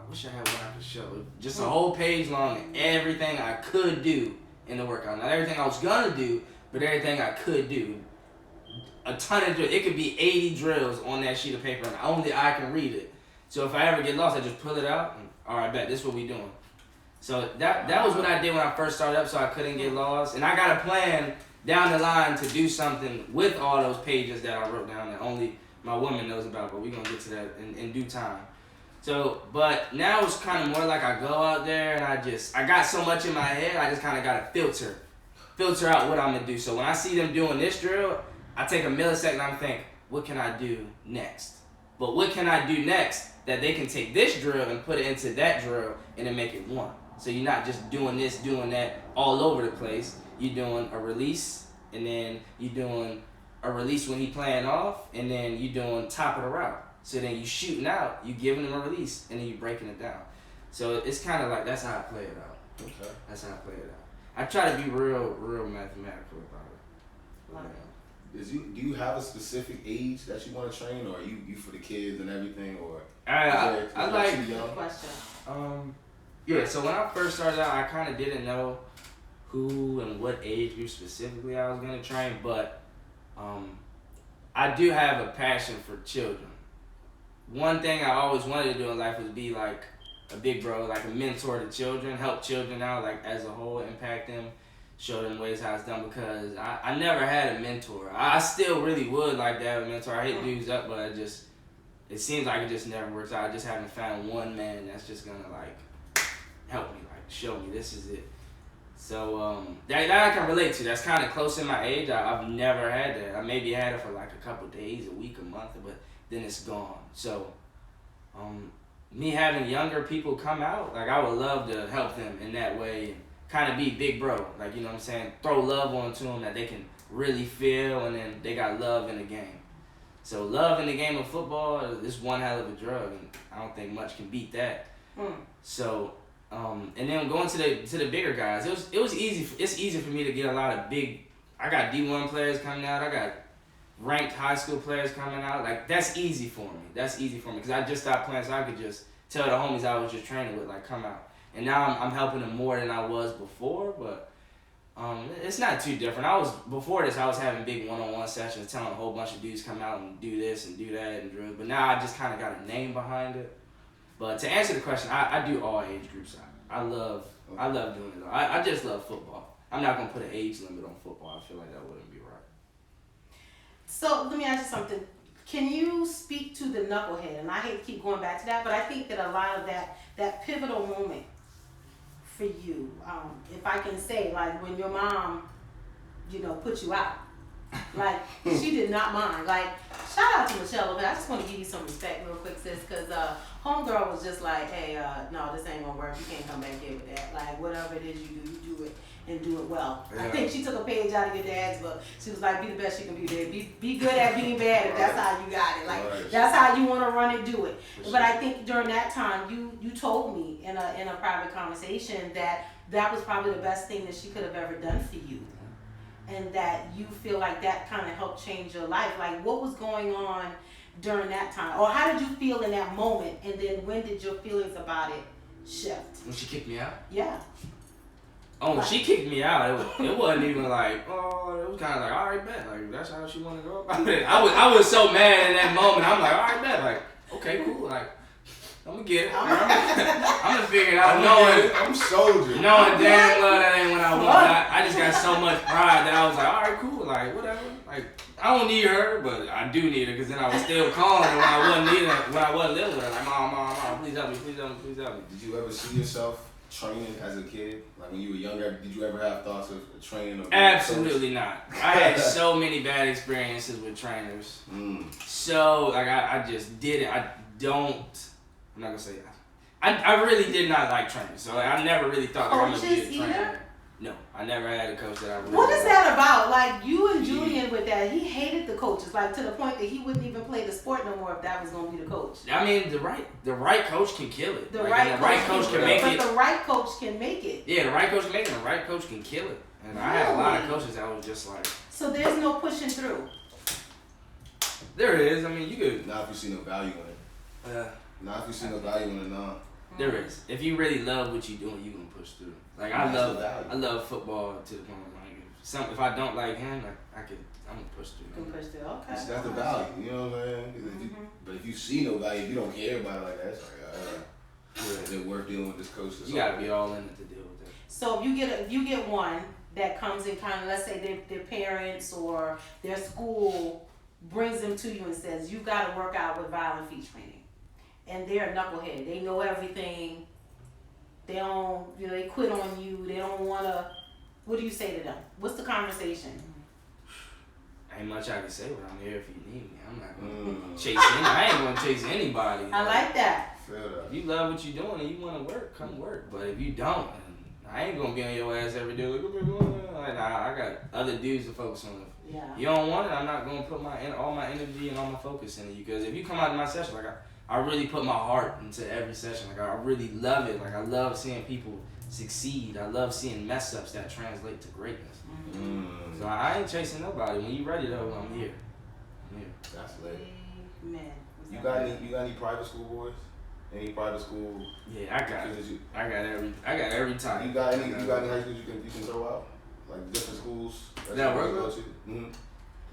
Wish I had one I could show. Just a whole page long and everything I could do in the workout. Not everything I was gonna do, but everything I could do. A ton of drills. It could be 80 drills on that sheet of paper and only I can read it. So if I ever get lost, I just pull it out and, all right, bet, this is what we doing. So that was what I did when I first started up, so I couldn't get lost. And I got a plan down the line to do something with all those pages that I wrote down that only my woman knows about, but we're gonna get to that in due time. So, but now it's kind of more like I go out there and I got so much in my head, I just kind of got to filter out what I'm going to do. So when I see them doing this drill, I take a millisecond and I'm thinking, what can I do next? But what can I do next that they can take this drill and put it into that drill and then make it one? So you're not just doing this, doing that all over the place. You're doing a release, and then you're doing a release when he playing off, and then you're doing top of the route. So then you shooting out, you giving him a release, and then you breaking it down. So it's kind of like, that's how I play it out. Okay. That's how I play it out. I try to be real mathematical about it. Do you have a specific age that you want to train, or are you for the kids and everything, or? I like. Good question. Yeah. So when I first started out, I kind of didn't know who and what age group specifically I was gonna train, but I do have a passion for children. One thing I always wanted to do in life was be like a big bro, like a mentor to children, help children out, like as a whole, impact them, show them ways how it's done, because I never had a mentor. I still really would like to have a mentor. I hit dudes up, but it seems like it just never works out. I just haven't found one man that's just gonna like help me, like show me this is it. So that I can relate to. That's kind of close in my age. I've never had that. I maybe had it for like a couple days, a week, a month, but then it's gone. So me having younger people come out, like I would love to help them in that way and kind of be big bro. Like, you know what I'm saying? Throw love onto them that they can really feel, and then they got love in the game. So love in the game of football is one hell of a drug, and I don't think much can beat that. So and then going to the bigger guys, it was easy. It's easy for me to get a lot of big. I got D1 players coming out. I got ranked high school players coming out. Like that's easy for me. Because I just stopped playing, so I could just tell the homies I was just training with, like, come out. And now I'm helping them more than I was before, but it's not too different. Before this, I was having big one-on-one sessions, telling a whole bunch of dudes come out and do this and do that and drill. But now I just kind of got a name behind it. But to answer the question, I do all age groups. I love doing it all. I just love football. I'm not gonna put an age limit on football. I feel like that wouldn't be right. So let me ask you something. Can you speak to the knucklehead? And I hate to keep going back to that, but I think that a lot of that pivotal moment for you, if I can say, like when your mom, put you out, like she did not mind. Like, shout out to Michelle, but I just want to give you some respect real quick, sis, because homegirl was just like, hey, no, this ain't gonna work. You can't come back here with that. Like, whatever it is you do it and do it well. Yeah. I think she took a page out of your dad's book. She was like, be the best you can be, baby. Be good at being bad if that's how you got it. Like, that's how you want to run it, do it. But I think during that time, you told me in a private conversation that was probably the best thing that she could have ever done for you. And that you feel like that kind of helped change your life. Like, what was going on during that time? Or how did you feel in that moment? And then when did your feelings about it shift? When she kicked me out? Yeah. Oh, when she kicked me out, it wasn't even like, it was kind of like, all right, bet. Like, that's how she want to go about it. I was so mad in that moment. I'm like, all right, bet. Like, okay, cool. Like, I'm gonna get it. I'm gonna figure it out. I'm soldier. Knowing damn well that ain't what I want. I just got so much pride that I was like, all right, cool. Like, whatever. Like, I don't need her, but I do need her, because then I was still calling her when I wasn't living with her. Like, mom, please help me. Did you ever see yourself training as a kid? Like when you were younger, did you ever have thoughts of training? Or Absolutely not. I had so many bad experiences with trainers. So, like, I just did it. I'm not gonna say that. I really did not like training, so I never really thought like, I'm gonna be a trainer. Either? No, I never had a coach that I really. What is that about? Like you and Julian with that, he hated the coaches, like to the point that he wouldn't even play the sport no more if that was gonna be the coach. I mean, the right coach can kill it. The right coach can make it. But the right coach can make it. Yeah, the right coach can make it. The right coach can kill it. And I had a lot of coaches that was just like. So there's no pushing through. There is. I mean, you could. Not if you see no value in it. Not if you see no value in it, no. There is. If you really love what you're doing, you gonna push through. Like I love football to the point where like if I don't like him, like I'm gonna push through. You can push through. Okay. That's the value. You know what I'm saying? But if you see no value, if you don't care about it like that, it's like, is it worth dealing with this coach? You gotta be all in it to deal with that. So if you get one that comes in kind of, let's say their parents or their school brings them to you and says, you got to work out with violent feet training. and they're a knucklehead. They know everything. They don't, they quit on you. They don't want to. What do you say to them? What's the conversation? Ain't much I can say, but I'm here if you need me. I'm not gonna chase I ain't gonna chase anybody. I like that. If you love what you're doing and you want to work, come work. But if you don't, I ain't gonna be on your ass every day. Like, nah, I got other dudes to focus on. Yeah. You don't want it, I'm not gonna put all my energy and all my focus into you. Because if you come out of my session, like I really put my heart into every session. Like I really love it. Like I love seeing people succeed. I love seeing mess ups that translate to greatness. So I ain't chasing nobody. When you ready though, I'm here. That's lit. Man. You got any private school boys? Any private school? Yeah, I got every type. You got any high schools you can throw out? Like different schools? Yeah,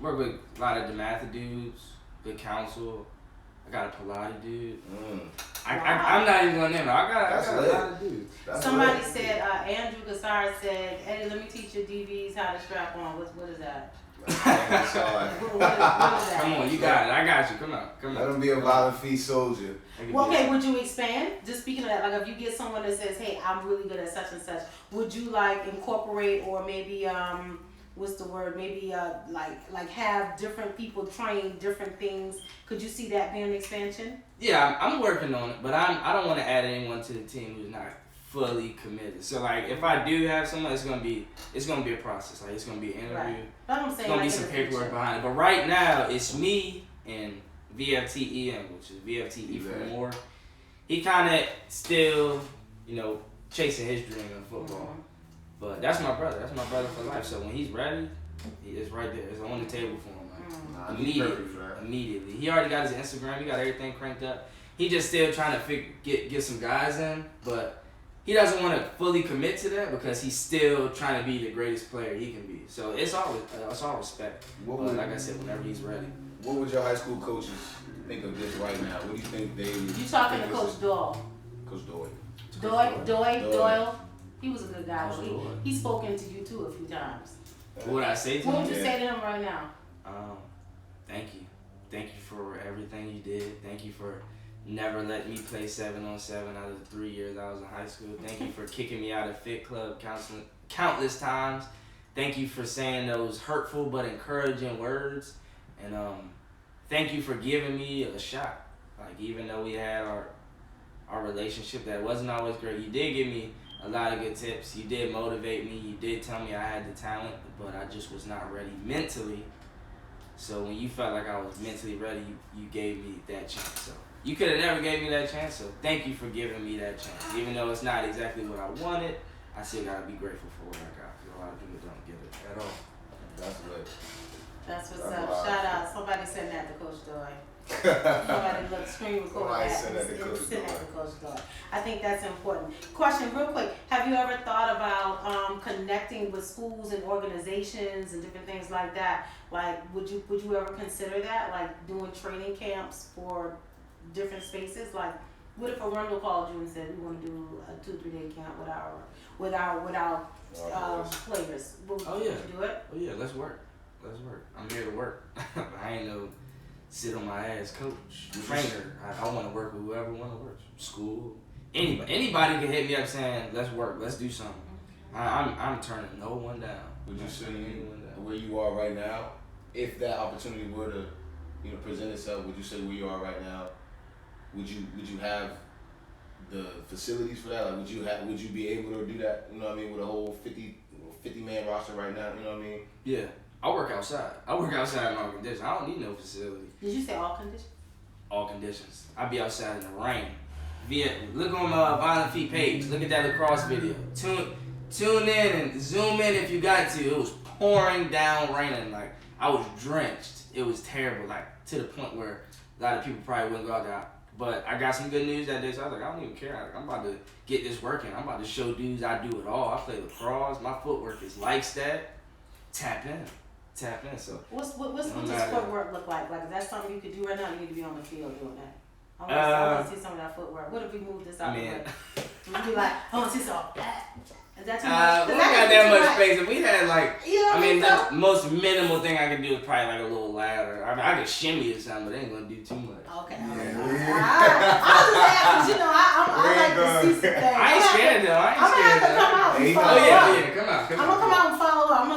work with a lot of DeMatha dudes, good counsel. I got a Pilates dude. I'm not even gonna name it. I got a lot of dudes. Somebody said, Andrew Gassar said, "Hey, let me teach your DBs how to strap on." What is that? What is that? Come on, you got it. I got you. Come on. Let them be a violent feet soldier. Well, okay, would you expand? Just speaking of that, like if you get someone that says, "Hey, I'm really good at such and such," would you like incorporate or maybe what's the word? Maybe like have different people train different things. Could you see that being an expansion? Yeah, I'm working on it, but I don't want to add anyone to the team who's not fully committed. So like if I do have someone, it's gonna be a process. Like it's gonna be an interview. Right. But I'm saying it's gonna be some paperwork behind it. But right now it's me and VFTEM, which is VFTE for more. He kinda still, chasing his dream in football. But that's my brother. That's my brother for life. So when he's ready, it's right there. It's on the table for him. Immediately. He already got his Instagram. He got everything cranked up. He just still trying to get some guys in, but he doesn't want to fully commit to that because he's still trying to be the greatest player he can be. So it's all respect. But like I said, whenever he's ready. What would your high school coaches think of this right now? What do you think they? You talking to Coach Doyle? Coach Doyle. Doyle. He was a good guy. He's spoken to you too a few times. What would I say to him? What would you say to him right now? Thank you. Thank you for everything you did. Thank you for never letting me play 7-on-7 out of the 3 years I was in high school. Thank you for kicking me out of Fit Club countless times. Thank you for saying those hurtful but encouraging words. And thank you for giving me a shot. Like even though we had our relationship that wasn't always great, you did give me a lot of good tips. You did motivate me. You did tell me I had the talent, but I just was not ready mentally. So when you felt like I was mentally ready, you gave me that chance. So you could have never gave me that chance. So thank you for giving me that chance. Even though it's not exactly what I wanted, I still gotta be grateful for what I got. Because a lot of people don't get it at all. That's good. That's what's up. Shout out. Somebody send that to Coach Doyle. Somebody look screen record send that to Coach Doyle. I think that's important. Question real quick. Have you ever thought about connecting with schools and organizations and different things like that? Like would you ever consider that? Like doing training camps for different spaces? Like what if Arundel called you and said we want to do a 2-3 day camp with our players? Would you do it? Oh yeah, let's work. I'm here to work. I ain't no sit on my ass coach, trainer. I want to work with whoever want to work. School, anybody can hit me up saying let's work, let's do something. I'm turning no one down. Would you say where you are right now, if that opportunity were to, present itself? Would you say where you are right now? Would you have the facilities for that? Like would you be able to do that? You know what I mean, with a whole 50 man roster right now. You know what I mean? Yeah. I work outside. I work outside in all conditions. I don't need no facility. Did you say all conditions? All conditions. I be outside in the rain. Look on my Violent Feet page. Look at that lacrosse video. Tune in and zoom in if you got to. It was pouring down, raining. Like I was drenched. It was terrible. Like to the point where a lot of people probably wouldn't go out there. But I got some good news that day. So I was like, I don't even care. I'm about to get this working. I'm about to show dudes I do it all. I play lacrosse. My footwork is like that. Tap in. So what's this footwork look like? Like, is that something you could do right now? You need to be on the field doing that. I want to see some of that footwork. What if we move this out? We'd be like, I want to see some of that. Is that too much? We got that much space. If we had like, you know I mean, so? the most minimal thing I could do is probably like a little ladder. I mean, I could shimmy or something, but it ain't gonna do too much. Okay. Yeah. I'll just ask, you know, I like to see some things. I ain't scared though. I ain't I'm gonna scared have to come out and follow up. Come on. I'm gonna come out and follow up. I'm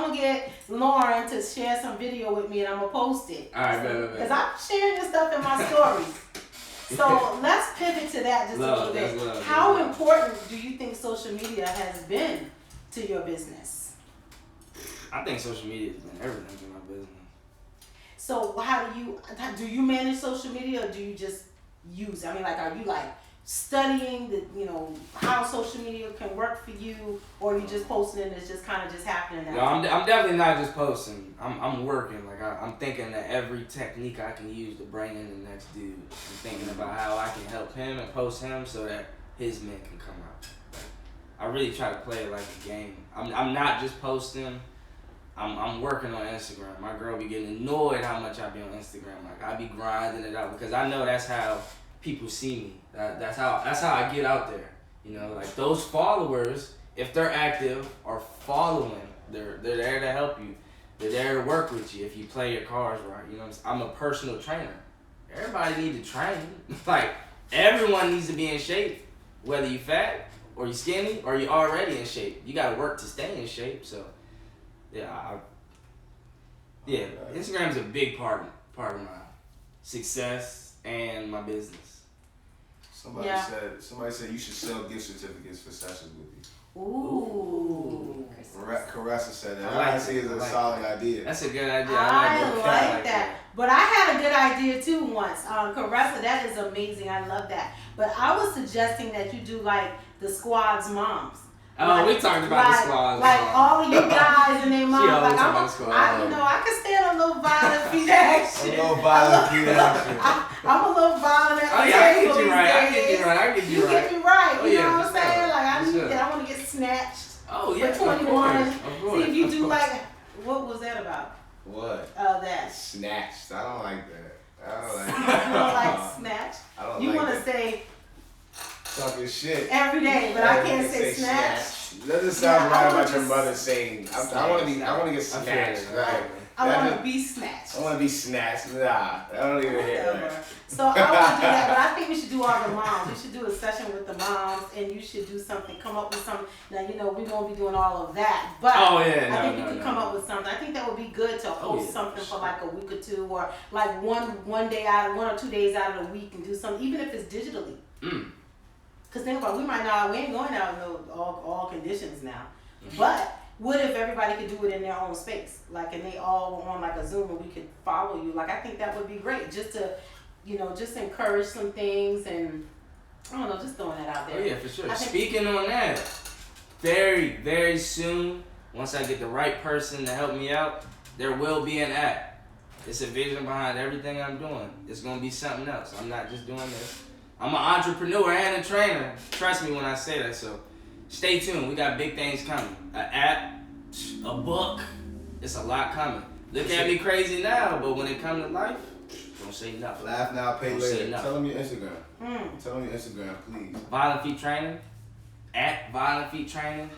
gonna get Lauren to share some video with me, and I'm gonna post it. All right, bet. Because I'm sharing this stuff in my stories. So let's pivot to that just a little bit. How important do you think social media has been to your business? I think social media has been everything to my business. So how do you manage social media, or do you just use it? I mean, like, are you like studying the, you know, how social media can work for you, or are you just posting and it's just kind of just happening now? No, I'm definitely not just posting. I'm working. Like I'm thinking that every technique I can use to bring in the next dude. I'm thinking about how I can help him and post him so that his men can come out. I really try to play it like a game. I'm not just posting. I'm working on Instagram. My girl be getting annoyed how much I be on Instagram. Like I be grinding it out because I know that's how people see me. That's how I get out there. You know, like those followers, if they're active or following, they're there to help you. They're there to work with you if you play your cards right. You know, I'm a personal trainer. Everybody needs to train. Like everyone needs to be in shape, whether you fat or you skinny or you already in shape. You got to work to stay in shape. So. Yeah, Instagram is a big part of my success and my business. Somebody said you should sell gift certificates for sessions with you. Ooh. Caressa said that. I see it's a solid idea. That's a good idea. I like that. But I had a good idea too once. Caressa, that is amazing. I love that. But I was suggesting that you do like the squad's moms. Oh, we talked about the squad. Like all of you guys and their moms. Like I can stand a little violent feet action. I'm a little violent at the table these days. I get you right. You get me right. You know what I'm saying? Like I want to get snatched. Oh yeah, for 21. Of course. See if you do like, what was that about? What? That. Snatched. I don't like that. You don't like snatched? I don't you like want to that. say talking shit every day, but I can't say snatch. That doesn't sound right about your mother saying. I want to get snatched. Right. I want to be snatched. I want to be snatched. Nah, I don't even hear that. So I want to do that, but I think we should do all the moms. We should do a session with the moms, and you should do something. Come up with something. Now we won't be doing all of that, but I think you could come up with something. I think that would be good to host something for like a week or two, or like one or 2 days out of the week, and do something, even if it's digitally. Because think about it, we ain't going out in all conditions now. But what if everybody could do it in their own space? Like, and they all were on like a Zoom and we could follow you. Like, I think that would be great just to, just encourage some things and, I don't know, just throwing that out there. Oh yeah, for sure. Speaking on that, very, very soon, once I get the right person to help me out, there will be an app. It's a vision behind everything I'm doing. It's going to be something else. I'm not just doing this. I'm an entrepreneur and a trainer. Trust me when I say that. So stay tuned. We got big things coming. An app, a book. It's a lot coming. Look at me crazy now, but when it comes to life, don't say nothing. Laugh now, pay later. Tell them your Instagram. Tell them your Instagram, please. Violent Feet Training. At Violent Feet Training.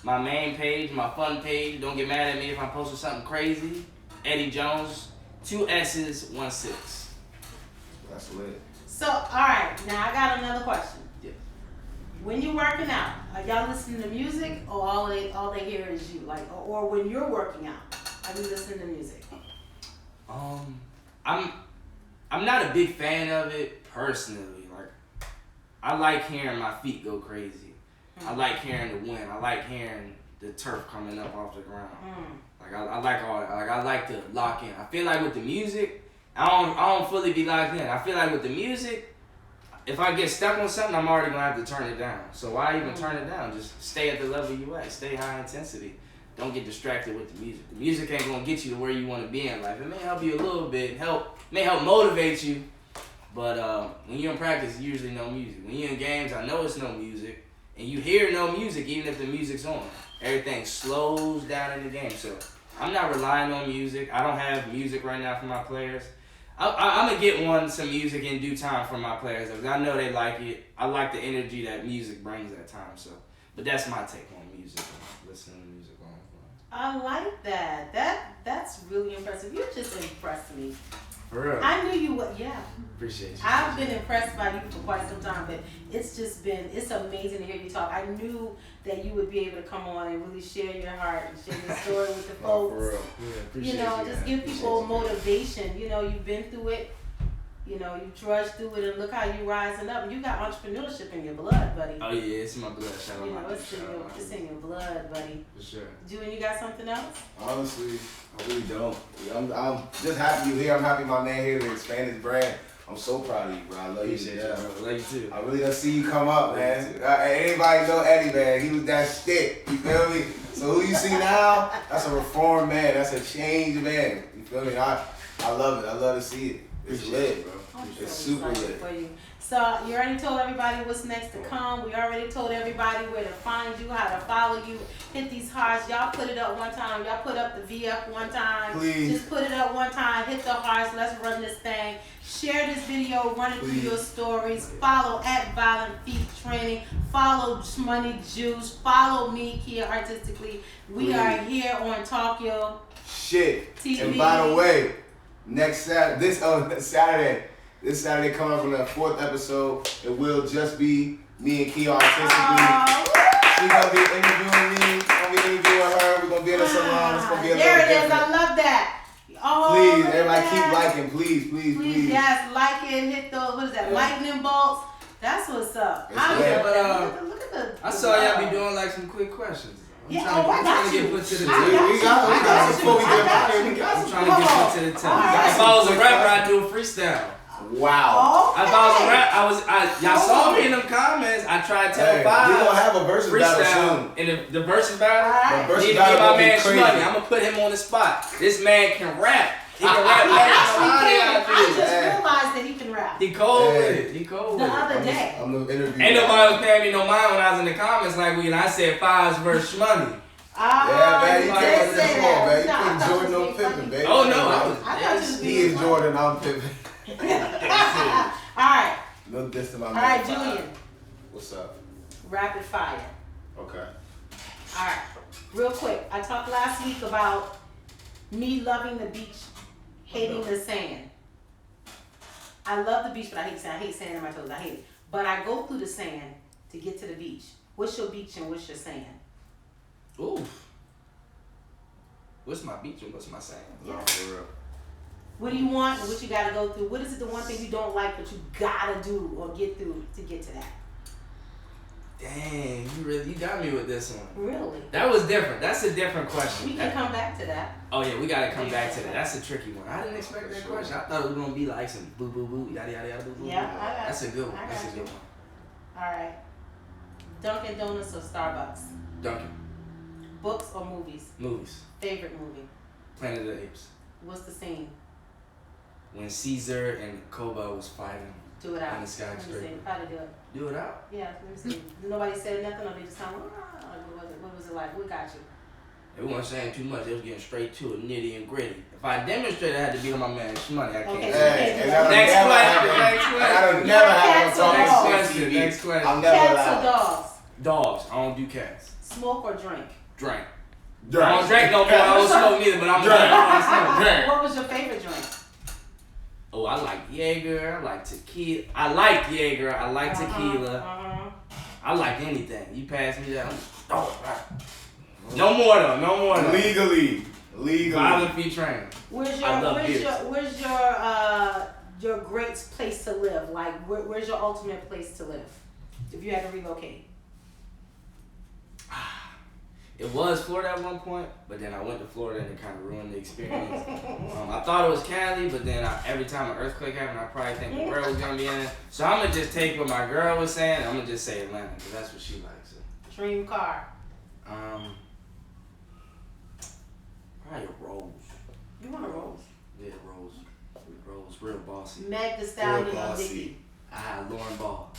My main page, my fun page. Don't get mad at me if I'm posting something crazy. Eddie Jones. 2 S's, 1 6. That's lit. So, all right, now I got another question. Yeah. When you're working out, are y'all listening to music, or all they hear is you? Like, or when you're working out, are you listening to music? I'm not a big fan of it personally. Like, I like hearing my feet go crazy. I like hearing the wind. I like hearing the turf coming up off the ground. Like I like all that. Like I like to lock in. I feel like with the music, I don't fully be locked in. I feel like with the music, if I get stuck on something, I'm already gonna have to turn it down. So why even turn it down? Just stay at the level you at. Stay high intensity. Don't get distracted with the music. The music ain't gonna get you to where you want to be in life. It may help you a little bit. May help motivate you. But when you're in practice, usually no music. When you're in games, I know it's no music, and you hear no music even if the music's on. Everything slows down in the game. So I'm not relying on music. I don't have music right now for my players. I'm going to get some music in due time for my players. I know they like it. I like the energy that music brings at times. So But that's my take on music, listening to music on. I like that. That's really impressive. You just impressed me. For real. I knew you would. Yeah. Appreciate you. I've been impressed by you for quite some time, but it's amazing to hear you talk. I knew that you would be able to come on and really share your heart and share your story with the folks. For real. Yeah, appreciate Just give people motivation. You've been through it. You trudged through it, and look how you rising up. You got entrepreneurship in your blood, buddy. Oh yeah, it's in my blood. Shout out it's in your blood, buddy. For sure. Julian, you got something else? Honestly, I really don't. I'm just happy you're here. I'm happy my man here to expand his brand. I'm so proud of you, bro. I love you. Yeah, bro. Love you too. I really don't see you come up, man. Anybody know Eddie, man? He was that stick. You feel me? So who you see now? That's a reformed man. That's a changed man. You feel me? I love it. I love to see it. It's lit, bro. It's super lit. For you. So you already told everybody what's next to come. We already told everybody where to find you, how to follow you. Hit these hearts. Y'all put it up one time. Y'all put up the VF one time. Please. Just put it up one time. Hit the hearts. Let's run this thing. Share this video. Run it through your stories. Follow at Violent Feet Training. Follow Money Juice. Follow me, Kia Artistically. We are here on TalkYoSh TV. And by the way, next Saturday, this Saturday coming up on the 4th episode, it will just be me and Kia Artistically. She's gonna be interviewing me. I'm gonna be interviewing her. We're gonna be in the salon. It's gonna be a little different. There it is. I love that. Oh, please, everybody keep liking. Please. Yes, like it. Hit those. What is that? Lightning bolts. That's what's up. Look at the. I saw y'all be doing like some quick questions. I'm trying to get put to the test. We got before we get back here. I'm trying to get put to the test. If I was a rapper, I'd do a freestyle. Wow. Okay. If I was a rapper, y'all saw me in them comments. I tried to tell Five. We're gonna have a versus battle soon. In the versus battle, the versus need to battle give my man crazy. money. I'm gonna put him on the spot. This man can rap. He can rap better. I just realized that he can rap. He cold with it. He cold with it. The other day. I'm gonna interview. Ain't nobody was paying me no mind when I was in the comments like when I said Fives versus Money. Yeah, man, you can't say say that. man. You put Jordan on Pippen, baby. Oh no, he is Jordan, I'm Pippen. Alright. No diss to my man. Alright, Julian. What's up? Rapid fire. Okay. Alright. Real quick. I talked last week about me loving the beach, hating the sand. I love the beach, but I hate sand. I hate sand in my toes. I hate it. But I go through the sand to get to the beach. What's your beach and what's your sand? Oof. What's my beach and what's my sand? Yeah. For real. What do you want and what you gotta go through? What is it the one thing you don't like but you gotta do or get through to get to that? Dang, you got me with this one. Really? That was different. That's a different question. We can come back to that. Oh yeah, we gotta come back to that. That's a tricky one. I didn't expect that question. I thought it was gonna be like some boo boo boo yada yada yada boo boo. Yeah, I got That's a good one. I That's a got good you. one. Alright. Dunkin' Donuts or Starbucks? Duncan. Books or movies? Movies. Favorite movie? Planet of the Apes. What's the scene? When Caesar and Koba was fighting. Do it out. On the skyscraper. Let me see. How to do it? Do it out. Yeah, let me see. Nobody said nothing or they just kind of, what was it like? What got you? They weren't saying too much. They was getting straight to it, nitty and gritty. If I demonstrated, I had to be on my man Shmoney. I can't. Okay, Hey, Next question. That'll never happen on Talk Next Your Shit Next TV. question. I'm never Cats or allowed. dogs? Dogs. I don't do cats. Smoke or drink? Drink. I don't drink no more. I don't smoke neither, but I'm Drink. What was your favorite drink? Oh, I like Jaeger. I like tequila. I like Jaeger. I like tequila. I like anything. You pass me that. No more though. No more though. Legally. Violent Feet Training. Where's your great place to live? Like, where's your ultimate place to live? If you had to relocate. It was Florida at one point, but then I went to Florida and it kind of ruined the experience. I thought it was Cali, but then every time an earthquake happened, I probably think the girl was gonna be in it. So I'm gonna just take what my girl was saying. And I'm gonna just say Atlanta because that's what she likes. Dream car. Probably a Rolls. You want a Rolls? Yeah, Rolls. Rolls, real bossy. Meg Thee Stallion or Nicki? Lauren Ball.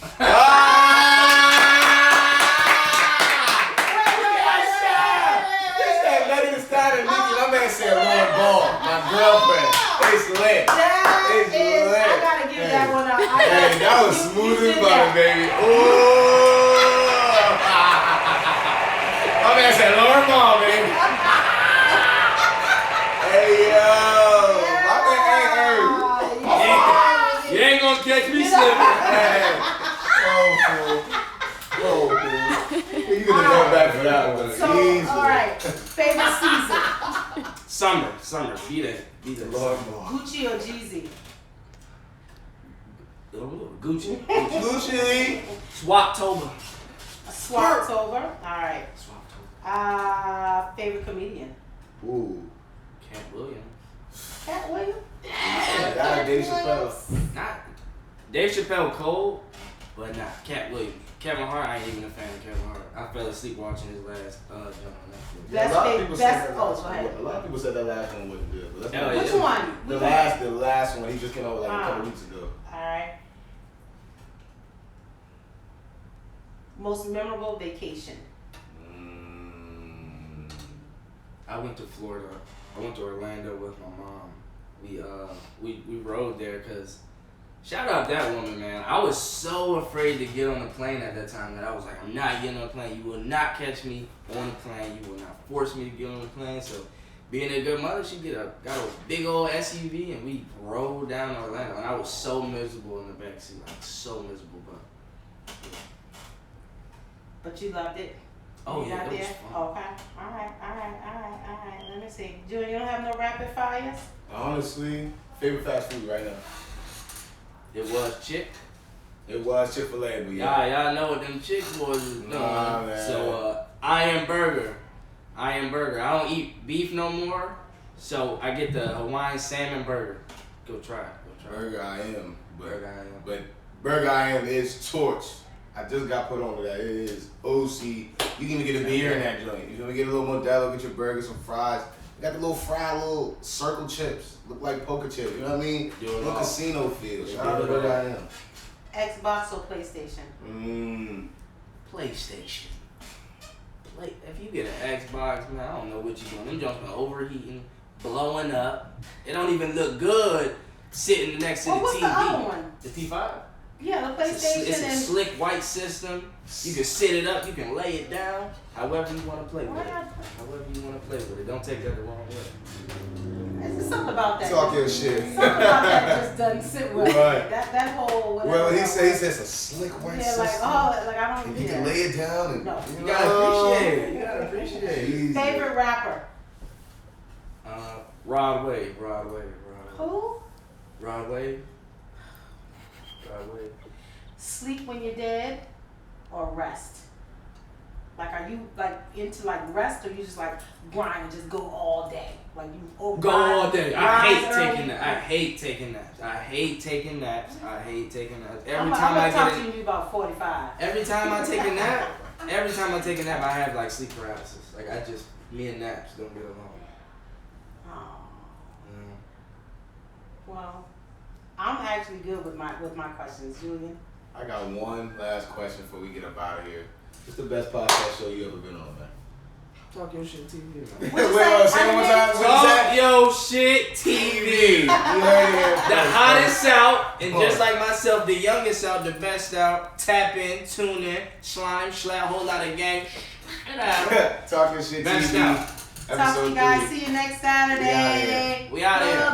My man said Lauren Ball, my girlfriend. It's lit. I gotta give that one up. Hey, that was smooth as butter, baby. Ooh. said Lauren Ball, baby. Hey, yo. You ain't gonna catch me slipping. Hey. Oh, fool. You gonna go back for that one. So, alright. Favorite season? Summer. Be there. Lauren Ball. Gucci or Jeezy? Gucci. Gucci. Swaptober. Swaptober. Alright. Swaptober. Favorite comedian? Ooh. Cat Williams. Cat Williams? Yeah, Dave Chappelle. Not Dave Chappelle cold, but not Cat Williams. Kevin Hart, I ain't even a fan of Kevin Hart. I fell asleep watching his last joint on Netflix. Yeah, a lot of people said that go last one. ahead. A lot of people said that last one wasn't good. But Hell Which one? the last one. He just came out like a couple weeks ago. Alright. Most memorable vacation? I went to Florida. I went to Orlando with my mom. We rode there because shout out that woman, man. I was so afraid to get on the plane at that time that I was like, I'm not getting on the plane. You will not catch me on the plane. You will not force me to get on the plane. So being a good mother, she got a big old SUV and we rode down to Orlando. And I was so miserable in the backseat. Like so miserable, But you loved it? Oh You yeah, got it was there? fun. Alright. Let me see. Julian, you don't have no rapid fires? Honestly, favorite fast food right now. It was chick. It was Chick-fil-A, but yeah. Y'all know what them chick boys is doing. Nah, man. So I am burger. I don't eat beef no more. So I get the Hawaiian salmon burger. Go try it. Burger I am. Burger I am. But Burger I am is torched. I just got put on to that. It is OC. You can even get a beer in that joint. You can get a little Modelo, get your burger, some fries. You got the little fried little circle chips. Look like poker chips. You know what I mean? Little casino feel. Shout out to Burger I am. Xbox or PlayStation? PlayStation. If you get an Xbox, man, I don't know what you're doing. Them jumps been overheating, blowing up. It don't even look good sitting next to the What's TV. the other one? The T5. Yeah, the PlayStation It's a slick white system. You can sit it up, you can lay it down, however you want to play with it. However you want to play with it. Don't take that the wrong way. There's something about that. Talk your shit. Something about that just doesn't sit well. Right. That whole whatever. Well, he says it's a slick white yeah, system. like I don't. And you can lay it down and No. You gotta appreciate it. You gotta appreciate it. Easy. Favorite rapper? Rod Wave. Who? Rod Wave. Sleep when you're dead, or rest? Like, are you like into like rest, or you just like grind and just go all day? Like you Go grind, all day. I rise hate early? taking naps. I hate taking naps. Every I'm time gonna I talk get to you about 45. every time I take a nap, I have like sleep paralysis. Like me and naps don't get along. Oh. Well, I'm actually good with my questions, Julian. I got one last question before we get up out of here. What's the best podcast show you ever been on, man? Talk Your Shit TV, man. Wait, say it one time. Talk Your Shit TV. You heard it here. The hottest out, and just like myself, the youngest out, the best out. Tap in, tune in, slime, slap, whole lot of gang. Talk Your Shit Best TV. out. Talk to you guys. See you next Saturday. We out here.